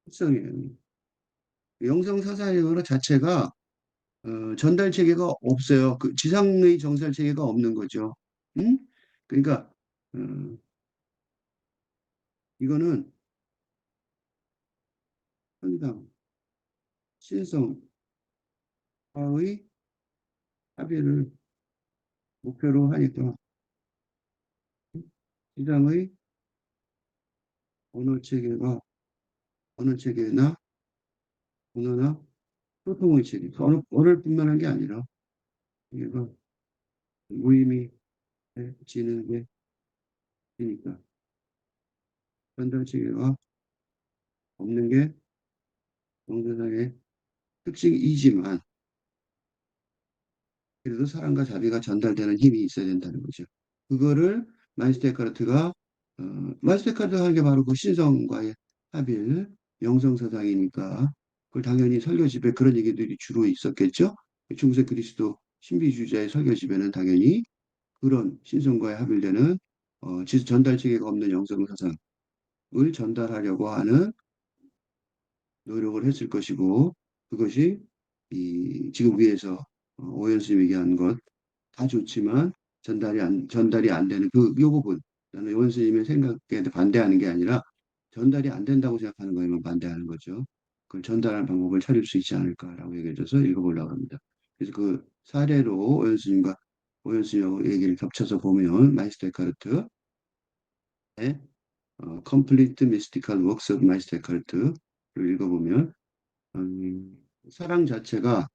특성이에요. 영성사상의 자체가 전달 체계가 없어요. 그 지상의 정살 체계가 없는 거죠. 응? 그러니까 어, 이거는 현상, 신성화의 합의를 목표로 하니까 지상의 언어 체계가 언어 체계나 언어나 소통의 체계, 언어를 뿐만한 게 아니라 이게가 무의미해지는 게 되니까 전달 체계가 없는 게 정서상의 특징이지만 그래도 사랑과 자비가 전달되는 힘이 있어야 된다는 거죠. 그거를 마이스테카르트가 마이스테카르트가 하는 게 바로 그 신성과의 합일 영성사상이니까 그걸 당연히 설교집에 그런 얘기들이 주로 있었겠죠. 중세 그리스도 신비주의자의 설교집에는 당연히 그런 신성과의 합일되는 전달 체계가 없는 영성사상을 전달하려고 하는 노력을 했을 것이고 그것이 지금 위에서 오연수 얘기한 것 다 좋지만 전달이 안 되는 요 부분. 나는 원스님의 생각에 반대하는 게 아니라 전달이 안 된다고 생각하는 거에만 반대하는 거죠. 그걸 전달할 방법을 찾을 수 있지 않을까라고 얘기해줘서 읽어보려고 합니다. 그래서 그 사례로 오연수님하고 얘기를 겹쳐서 보면 마이스터 에카르트의 Complete Mystical Works of 마이스터 에카르트를 읽어보면 사랑 자체가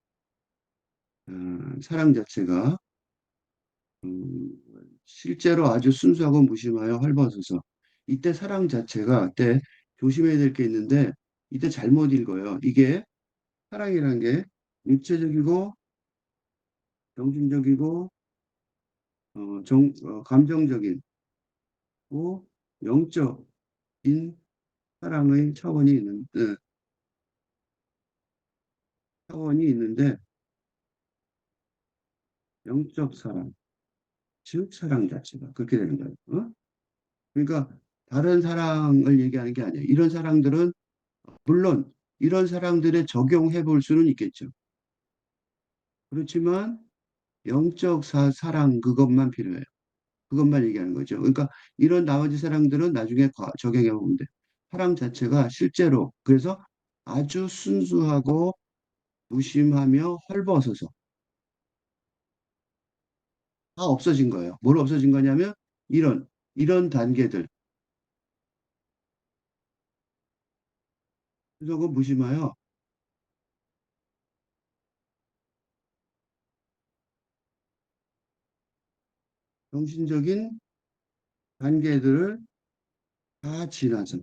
사랑 자체가 음, 실제로 아주 순수하고 무심하여 헐벗어서 이때 사랑 자체가 때 조심해야 될 게 있는데 이때 잘못 읽어요. 이게 사랑이라는 게 육체적이고 정신적이고 감정적이고 영적인 사랑의 차원이 있는데 영적 사랑, 즉 사랑 자체가 그렇게 되는 거예요. 그러니까 다른 사랑을 얘기하는 게 아니에요. 이런 사랑들은 물론 이런 사랑들에 적용해 볼 수는 있겠죠. 그렇지만 영적 사랑 그것만 필요해요. 그것만 얘기하는 거죠. 그러니까 이런 나머지 사랑들은 나중에 적용해 보면 돼. 사랑 자체가 실제로 그래서 아주 순수하고 무심하며 헐벗어서 다 없어진 거예요. 뭘 없어진 거냐면 이런 단계들. 그래서 그 무심하여 정신적인 단계들을 다 지나서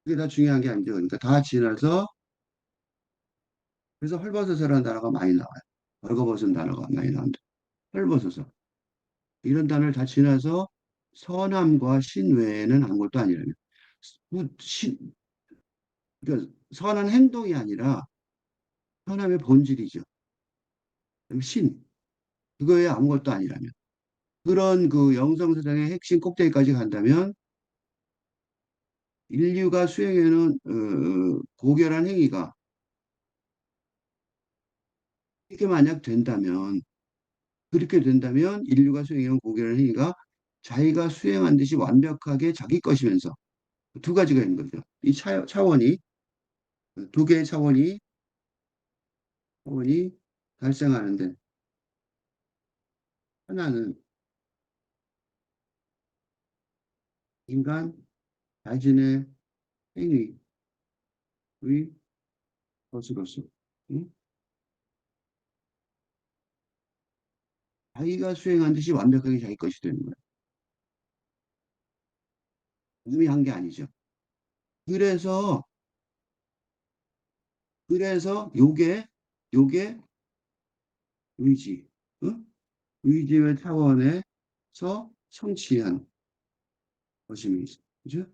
그게 다 중요한 게 아니죠. 그러니까 다 지나서 그래서 헐벗어서라는 단어가 많이 나와요. 벌거벗은 단어가 많이 나온다. 헐벗어서. 이런 단어를 다 지나서 선함과 신 외에는 아무것도 아니라면. 뭐 그러니까 선한 행동이 아니라 선함의 본질이죠. 그럼 그거에 아무것도 아니라면. 그런 그 영성사상의 핵심 꼭대기까지 간다면 인류가 수행하는 고결한 행위가 이렇게 만약 된다면 그렇게 된다면 인류가 수행해온 고결한 행위가 자기가 수행한 듯이 완벽하게 자기 것이면서 두 가지가 있는 거죠. 이 차원이 두 개의 차원이 발생하는데 하나는 인간 자신의 행위의 것으로서 응? 자기가 수행한 듯이 완벽하게 자기 것이 되는 거예요. 남이 한 게 아니죠. 그래서 요게 의지, 응? 의지의 차원에서 성취한 것임이 있어. 그죠?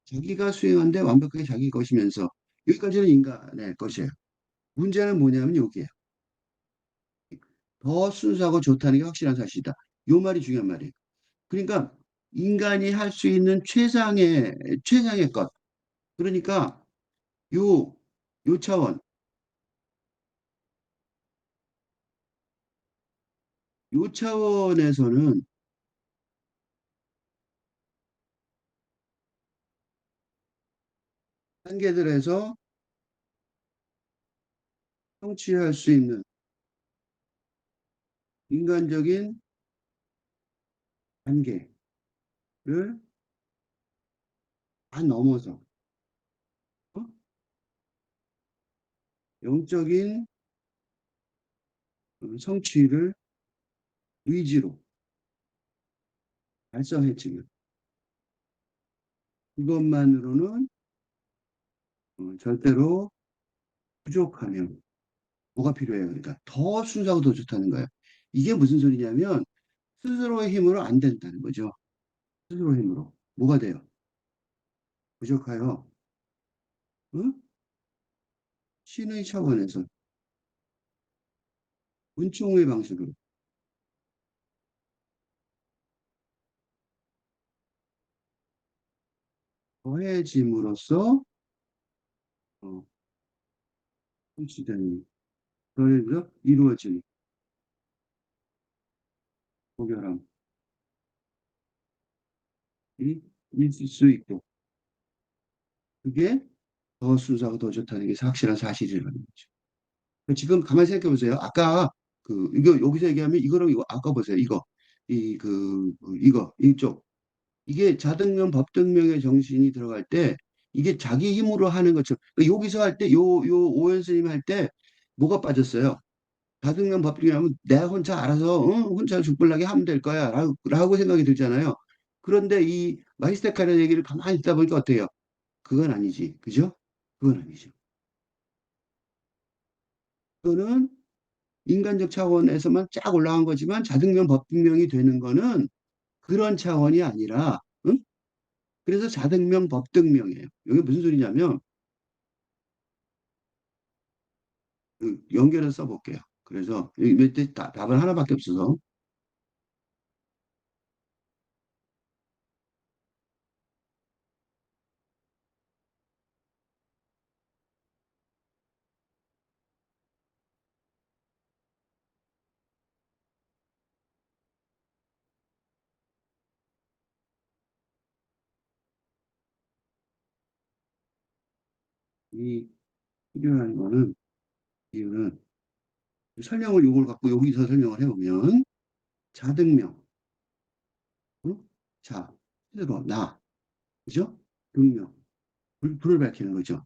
자기가 수행한데 완벽하게 자기 것이면서 여기까지는 인간의 것이에요. 문제는 뭐냐면 여기에요. 더 순수하고 좋다는 게 확실한 사실이다. 요 말이 중요한 말이에요. 그러니까 인간이 할 수 있는 최상의 것. 그러니까 요, 요 차원, 요 차원에서는 단계들에서 성취할 수 있는 인간적인 단계를 다 넘어서 어? 영적인 성취를 의지로 달성했지만 그것만으로는 절대로 부족하면 뭐가 필요해요? 그러니까 더 순수하고 더 좋다는 거예요. 이게 무슨 소리냐면 스스로의 힘으로 안 된다는 거죠. 스스로의 힘으로. 뭐가 돼요? 부족해요. 응? 신의 차원에서 은총의 방식으로 더해짐으로써 어, 성취되는 그래서 이루어진 고결함이 있을 수 있고 그게 더 순수하고 더 좋다는 게 확실한 사실이라는 거죠. 지금 가만히 생각해 보세요. 아까 이거 여기서 얘기하면 이거랑 이거 아까 보세요. 이거 이쪽 이게 자등명 법등명의 정신이 들어갈 때 이게 자기 힘으로 하는 것처럼 그러니까 여기서 할 때 요 오현스님 할 때 뭐가 빠졌어요? 자등명 법등명 하면 내가 혼자 알아서 혼자 죽불나게 하면 될 거야 라고 생각이 들잖아요. 그런데 이 마이스테카의 얘기를 가만히 듣다 보니까 어때요? 그건 아니지. 그죠? 그건 아니죠. 그거는 인간적 차원에서만 쫙 올라간 거지만 자등명 법등명이 되는 거는 그런 차원이 아니라 응? 그래서 자등명 법등명이에요. 이게 무슨 소리냐면 연결해서 써볼게요. 그래서 몇대 답은 하나밖에 없어서 이 필요한 거는 이유는 설명을 요걸 갖고 여기서 설명을 해보면 자등명, 응? 자, 스스로 나, 그죠? 등명, 불을 밝히는 거죠.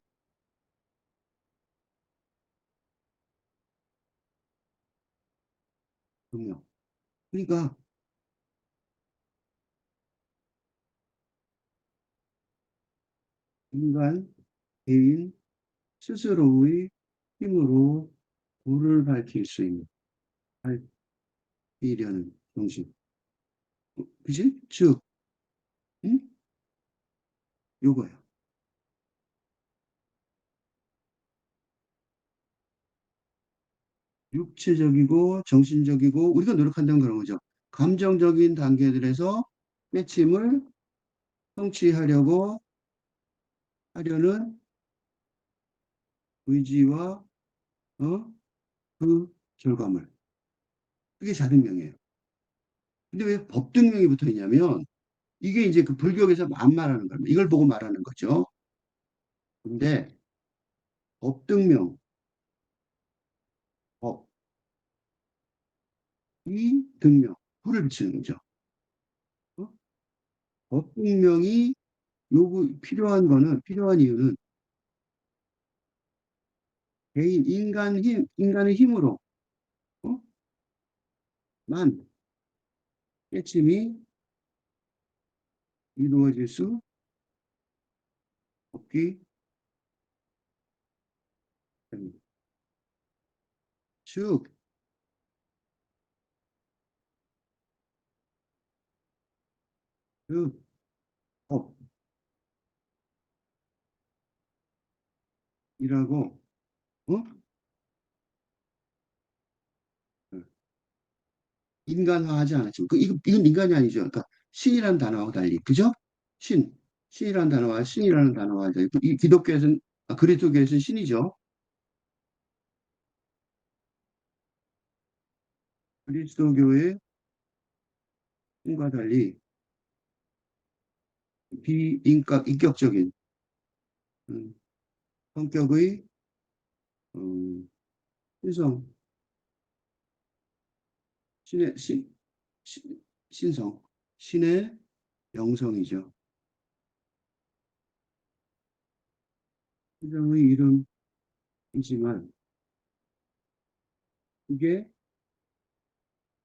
등명. 그러니까 인간, 개인, 스스로의 힘으로 불을 밝힐 수 있는, 밝히려는 정신. 그지? 즉, 응? 요거예요. 육체적이고 정신적이고 우리가 노력한다는 그런 거죠. 감정적인 단계들에서 깨침을 성취하려고 하려는 의지와 그 결과물. 그게 자등명이에요. 근데 왜 법등명이 붙어 있냐면 이게 이제 그 불교에서 안 말하는 겁니다. 이걸 보고 말하는 거죠. 근데 법등명, 법, 이 등명, 불을 비치는 거죠. 어? 법등명이 필요한 이유는 인간의 힘으로, 어? 만 깨침이 이루어질 수 없기 때문에. 즉, 그 법이라고, 어? 인간화하지 않았죠. 이건 인간이 아니죠. 그러니까 신이라는 단어하고 달리, 그죠? 신, 신이라는 단어와 신이라는 단어가 이제 이 기독교에서는 그리스도교에서는 신이죠. 그리스도교의 신과 달리 인격적인 음, 성격의 음, 신성, 신의 신, 신성, 신의 영성이죠. 신성의 이름이지만 그게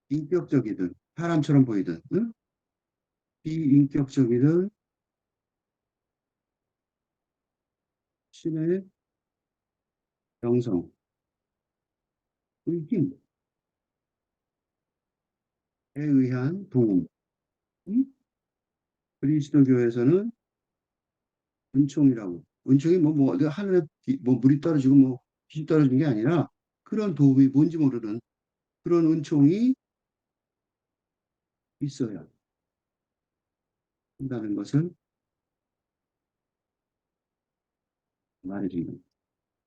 인격적이든 사람처럼 보이든 응? 비인격적이든 신의 영성의 힘에 의한 도움. 응? 그리스도교에서는 은총이라고. 은총이 하늘에 뭐 물이 떨어지고 뭐 빛이 떨어진 게 아니라 그런 도움이 뭔지 모르는 그런 은총이 있어야 한다는 것을 말해줍니다.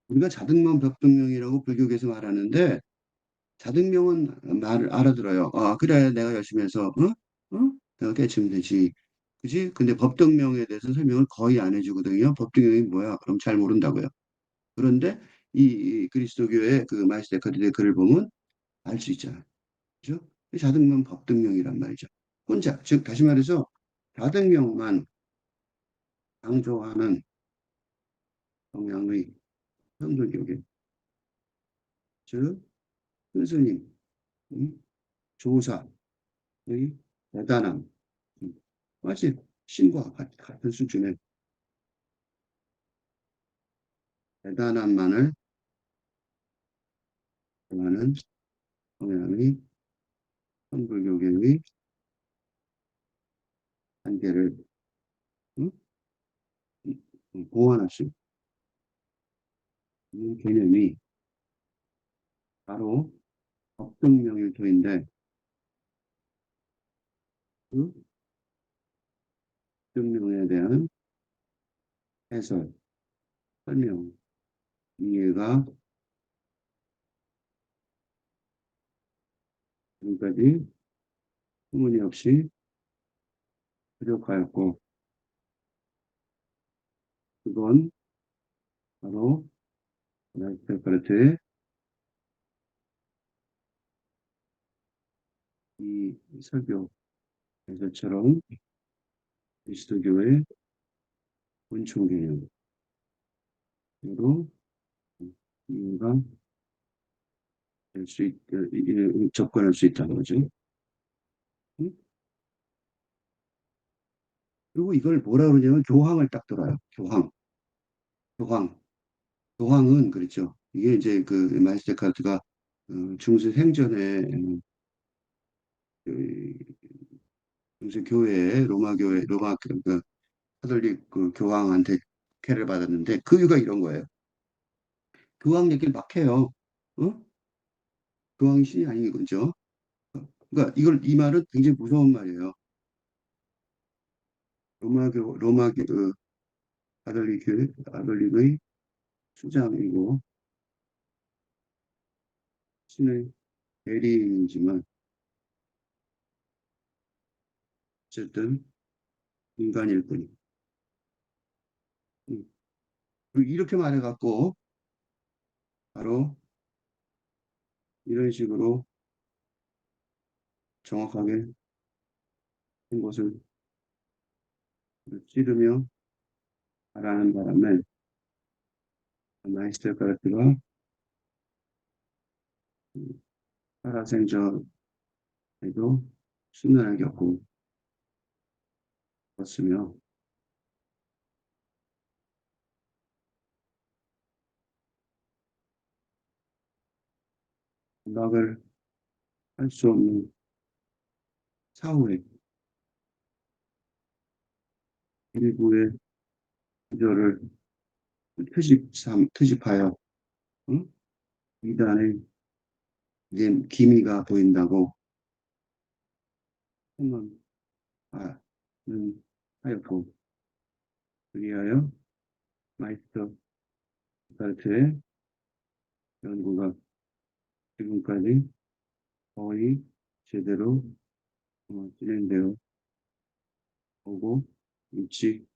우리가 자등만 법등명이라고 불교계에서 말하는데 자등명은 말을 알아들어요. 아, 그래, 내가 열심히 해서, 어? 어? 내가 깨치면 되지. 그지? 근데 법등명에 대해서 설명을 거의 안 해주거든요. 법등명이 뭐야? 그럼 잘 모른다고요. 그런데 이 그리스도교의 그 마이스테카드의 글을 보면 알 수 있잖아요. 그죠? 자등명, 법등명이란 말이죠. 혼자, 즉, 다시 말해서 자등명만 강조하는 성향의 현존교계, 즉, 스님, 음, 조사의 대단함, 마치 신과 같은 수준의 대단함만을 말하는 성향의 현불교계의 한계를 음, 보완할 수 있는 개념이 바로 법등명일토인데 그 법등명에 대한 해설, 설명, 이해가 지금까지 터무니없이 부족하였고 그건 바로 데카르트의 이 설교 에서처럼 그리스도교의 본총 개념으로 이해가 접근할 수 있다는 거죠. 응? 그리고 이걸 뭐라 그러냐면 교황을 딱 들어요. 교황. 교황은 그렇죠. 이게 이제 그 마이스 데카르트가 중세 생전에 그 중세 교회 로마 교회 그 카톨릭 그 교황한테 캐를 받았는데 그 이유가 이런 거예요. 교황 얘기를 막 해요. 어? 교황이 신이 아닌 거죠. 그러니까 이 말은 굉장히 무서운 말이에요. 로마 그 가톨릭의 수장이고 신의 대리인이지만 어쨌든 인간일 뿐이. 음. 그리고 이렇게 말해갖고 바로 이런 식으로 정확하게 한 것을 찌르며 말하는 바람에 마이스터 카르트가 살아생전에도 수면을 겪고 있으며 생각을 할 수 없는 사후의 일부의 구조를 투집하여 응? 이단의 기미가 보인다고 생각하는 하였고 그리하여 마이스터 가르트의 연구가 지금까지 거의 제대로 진행되어 오고 있지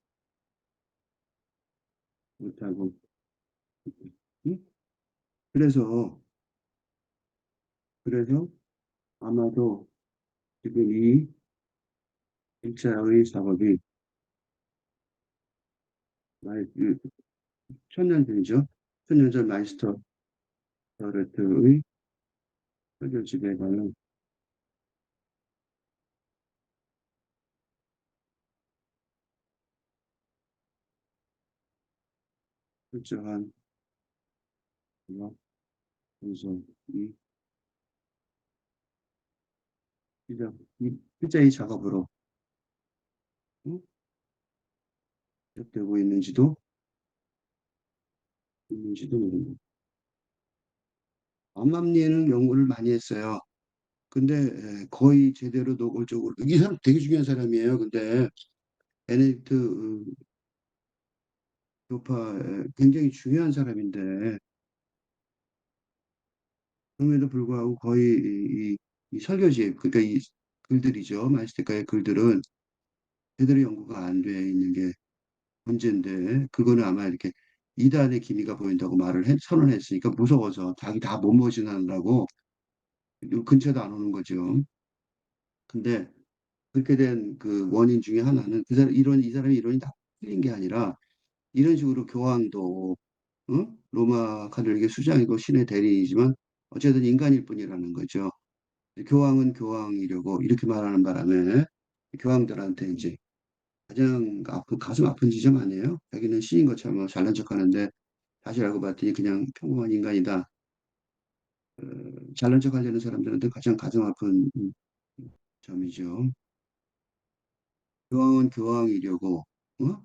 못하고 응? 그래서 그래서 아마도 지금 이 일자의 작업이 그 천년 전이죠. 천년 전 마이스터 가르트의 설교집에 관한 철저한 분석이 실제 이 작업으로 응? 시작되고 있는지도 모릅니다. 암암리에는 연구를 많이 했어요. 근데 거의 제대로 노골적으로 이 사람 되게 중요한 사람이에요. 근데 베네딕트 교파 굉장히 중요한 사람인데 그럼에도 불구하고 거의 이 설교집 그러니까 이 글들이죠. 마이스테카의 글들은 제대로 연구가 안 돼 있는 게 문제인데 그거는 아마 이렇게 이단의 기미가 보인다고 선언했으니까 무서워서 자기 다 몸보신하느라고 근처도 안 오는 거죠. 근데 그렇게 된 그 원인 중에 하나는 이 사람의 이론이 다 틀린 게 아니라 이런 식으로 교황도 로마 카톨릭의 수장이고 신의 대리이지만 어쨌든 인간일 뿐이라는 거죠. 교황은 교황이려고 이렇게 말하는 바람에 교황들한테 이제 가장 가슴 아픈 지점 아니에요? 자기는 신인 것처럼 뭐 잘난 척하는데 다시 알고 봤더니 그냥 평범한 인간이다. 잘난 척 하려는 사람들한테 가장 가슴 아픈 점이죠. 교황은 교황이려고, 어?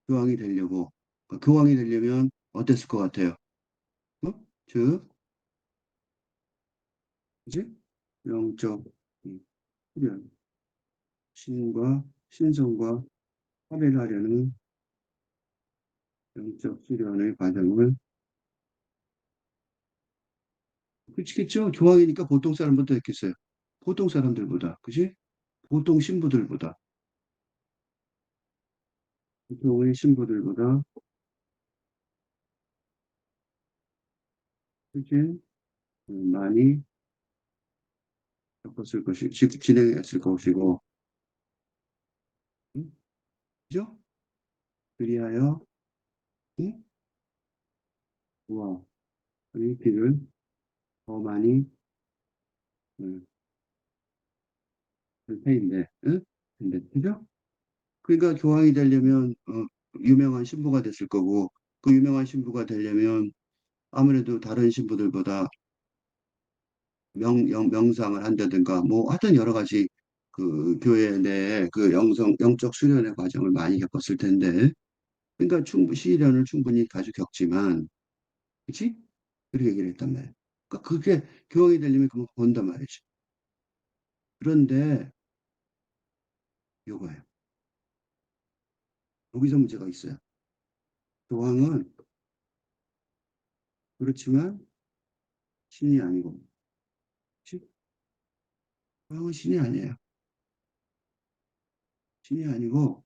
교황이 되려고, 교황이 되려면 어땠을 것 같아요? 어? 즉, 이제 영적 수련, 신성과 화해를 하려는 영적 수련의 과정을 그치겠죠? 교황이니까 보통 사람보다 했겠어요. 보통 사람들보다, 그지? 보통 신부들보다, 보통의 신부들보다 훨씬 많이 겪었을 진행했을 것이고, 응? 그죠? 그리하여, 응? 우와, 이 길을 더 많이 할 테인데, 응? 근데, 그죠? 그러니까 교황이 되려면, 유명한 신부가 됐을 거고, 그 유명한 신부가 되려면 아무래도 다른 신부들보다 명상을 한다든가, 뭐, 하여튼 여러 가지 그 교회 내에 그 영적 수련의 과정을 많이 겪었을 텐데, 그러니까 시련을 충분히 가지고 겪지만, 그치? 그렇게 얘기를 했단 말이에요. 그러니까 그게 교황이 되려면 그만큼 번단 말이죠. 그런데 요거예요. 여기서 문제가 있어요. 교황은 그렇지만 신이 아니고, 그치? 교황은 신이 아니에요. 신이 아니고,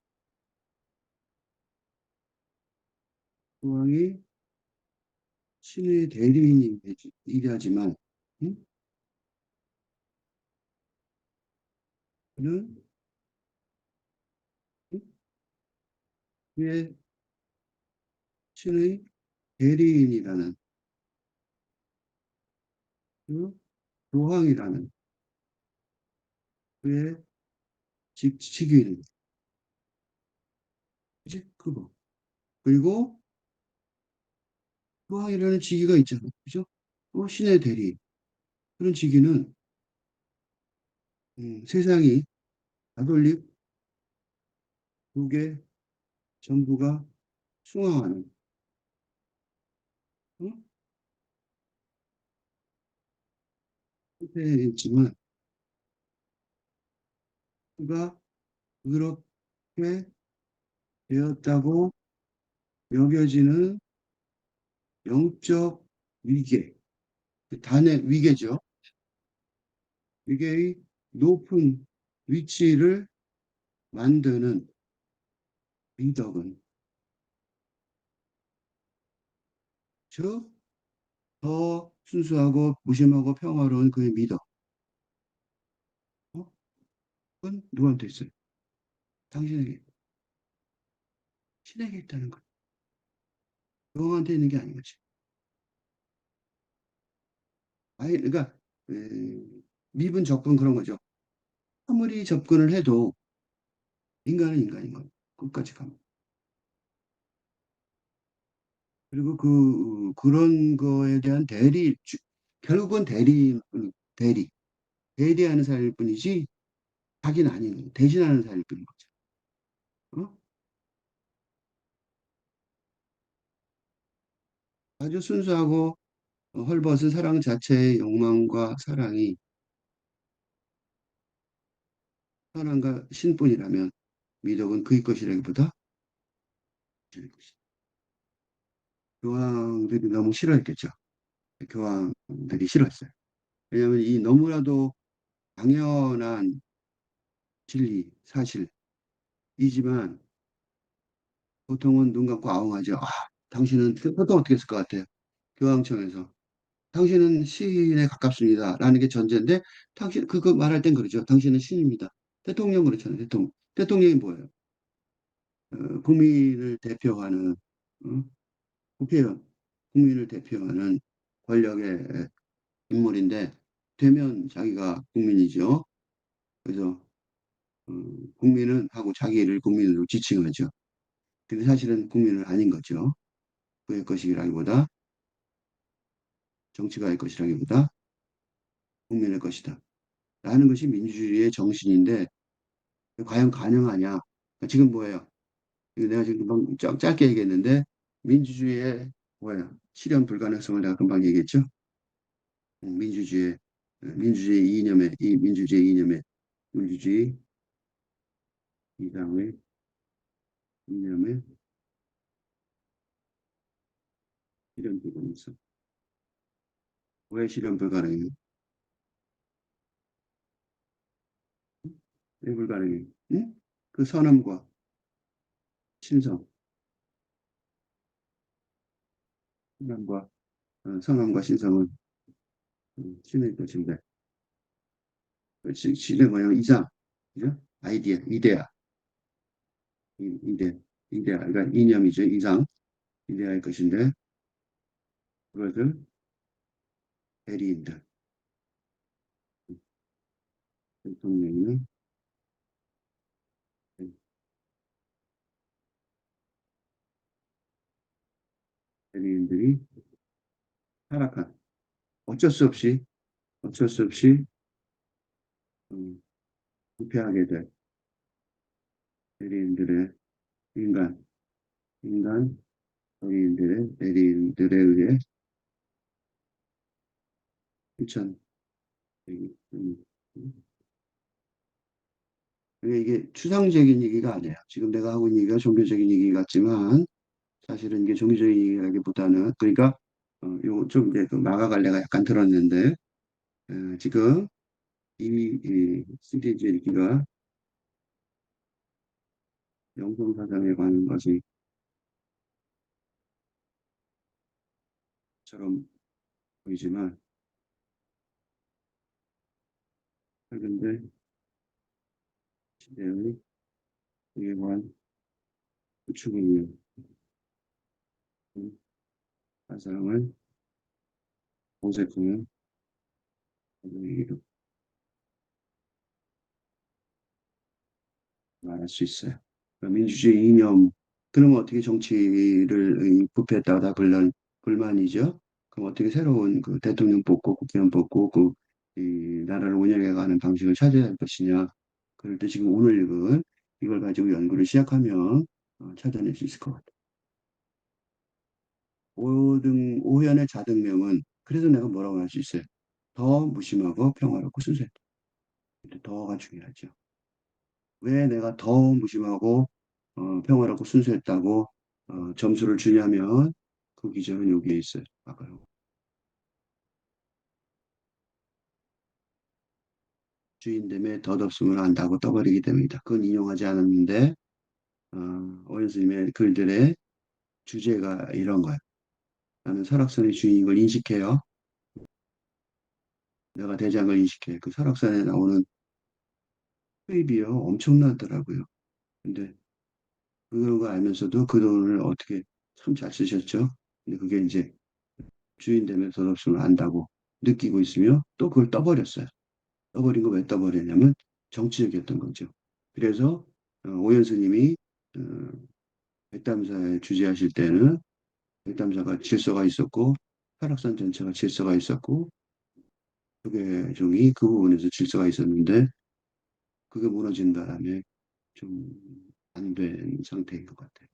교황이 신의 대리인이라지만, 응? 그는 응? 그의 신의 대리인이라는 그 교황이라는 그의 직위는 이제 그거. 그리고 교황이라는 직위가 있잖아. 그죠? 신의 대리. 그런 직위는 세상이 가톨릭 두개 전부가 숭앙하는 어? 상태이지만 그가 그렇게 되었다고 여겨지는 영적 위계, 단의 위계죠. 위계의 높은 위치를 만드는 미덕은 즉 더 순수하고 무심하고 평화로운 그의 미덕. 어? 그건 누구한테 있어요? 당신에게, 신에게 있다는 거예요. 여왕한테 있는 게 아닌 거지. 그러니까 미분 접근 그런 거죠. 아무리 접근을 해도 인간은 인간인 거예요. 끝까지 가면. 그리고 그런 거에 대한 결국은 대리, 대리하는 사람일 뿐이지 자기는 아닌, 대신하는 사람일 뿐인 거죠. 어? 아주 순수하고 헐벗은 사랑 자체의 욕망과 사랑과 신뿐이라면 미덕은 그의 것이라기보다 주의 것이다. 교황들이 너무 싫어했겠죠. 교황들이 싫어했어요. 왜냐하면 이 너무나도 당연한 진리, 사실이지만 보통은 눈 감고 아웅하죠. 당신은 보통 어떻게 했을 것 같아요? 교황청에서 당신은 시인에 가깝습니다. 라는 게 전제인데 당신 그거 말할 땐 그러죠. 당신은 신입니다. 대통령 그렇잖아요. 대통령이 뭐예요? 국민을 대표하는 어? 국회의원, 국민을 대표하는 권력의 인물인데 되면 자기가 국민이죠. 그래서 어, 국민은 하고 자기를 국민으로 지칭하죠. 근데 사실은 국민은 아닌 거죠. 그의 것이라기보다 정치가의 것이라기보다 국민의 것이다. 라는 것이 민주주의의 정신인데 과연 가능하냐? 지금 뭐예요? 이거 내가 지금 금방 짧게 얘기했는데 민주주의의 뭐예요? 실현 불가능성을 내가 금방 얘기했죠? 민주주의 민주주의 이상의 이념의 실현 불가능성. 왜 실현 불가능해요? 왜 불가능해요? 응? 그 선함과 신성, 선함과 선함과 신성은 신의 것인데 신의 모양 이상, 그죠? 이데아, 이- 이데, 그러니까 이념이죠, 이상, 이데아의 것인데 그것을 대리인들, 대통령이 대리인들이 타락한 어쩔 수 없이 어쩔 수 없이 음, 부패하게 될 대리인들의 인간 인간 대리인들에 의해 실천 이게 추상적인 얘기가 아니에요. 지금 내가 하고 있는 얘기가 종교적인 얘기 같지만 사실은 이게 종교적인 얘기라기보다는 그러니까 요좀 이제 그 마가갈래가 약간 들었는데 지금 이 시리즈 읽기가 영성사상에 관한 것이처럼 보이지만 그런데 시대의 세계관 구축을 위한 사상을 모색하는 얘기도 말할 수 있어요. 그러니까 민주주의 이념, 그러면 어떻게 정치를 부패했다고 다 불만이죠? 그럼 어떻게 새로운 그 대통령 뽑고 국회의원 뽑고 이 나라를 운영해가는 방식을 찾아야 할 것이냐? 그럴 때 지금 오늘 이걸 가지고 연구를 시작하면 찾아낼 수 있을 것 같아요. 오연의 자등명은 그래서 내가 뭐라고 할 수 있어요? 더 무심하고 평화롭고 순수했다. 더가 중요하죠. 왜 내가 더 무심하고 평화롭고 순수했다고 점수를 주냐면 그 기준은 여기에 있어요. 아까요. 주인됨에 덧없음을 안다고 떠버리기 때문이다. 그건 인용하지 않았는데 오연 스님의 글들의 주제가 이런 거예요. 나는 설악산의 주인인 걸 인식해요. 내가 대장을 인식해. 그 설악산에 나오는 수입이요. 엄청나더라고요. 근데 그런 거 알면서도 그 돈을 어떻게 참 잘 쓰셨죠? 근데 그게 이제 주인 되면 덧없음을 안다고 느끼고 있으며 또 그걸 떠버렸어요. 떠버린 거 왜 떠버렸냐면 정치적이었던 거죠. 그래서 오연 스님이 어, 백담사에 주재하실 때는 백담사가 질서가 있었고 설악산 전체가 질서가 있었고 조계종이 그 부분에서 질서가 있었는데 그게 무너진 바람에 좀 안 된 상태인 것 같아요.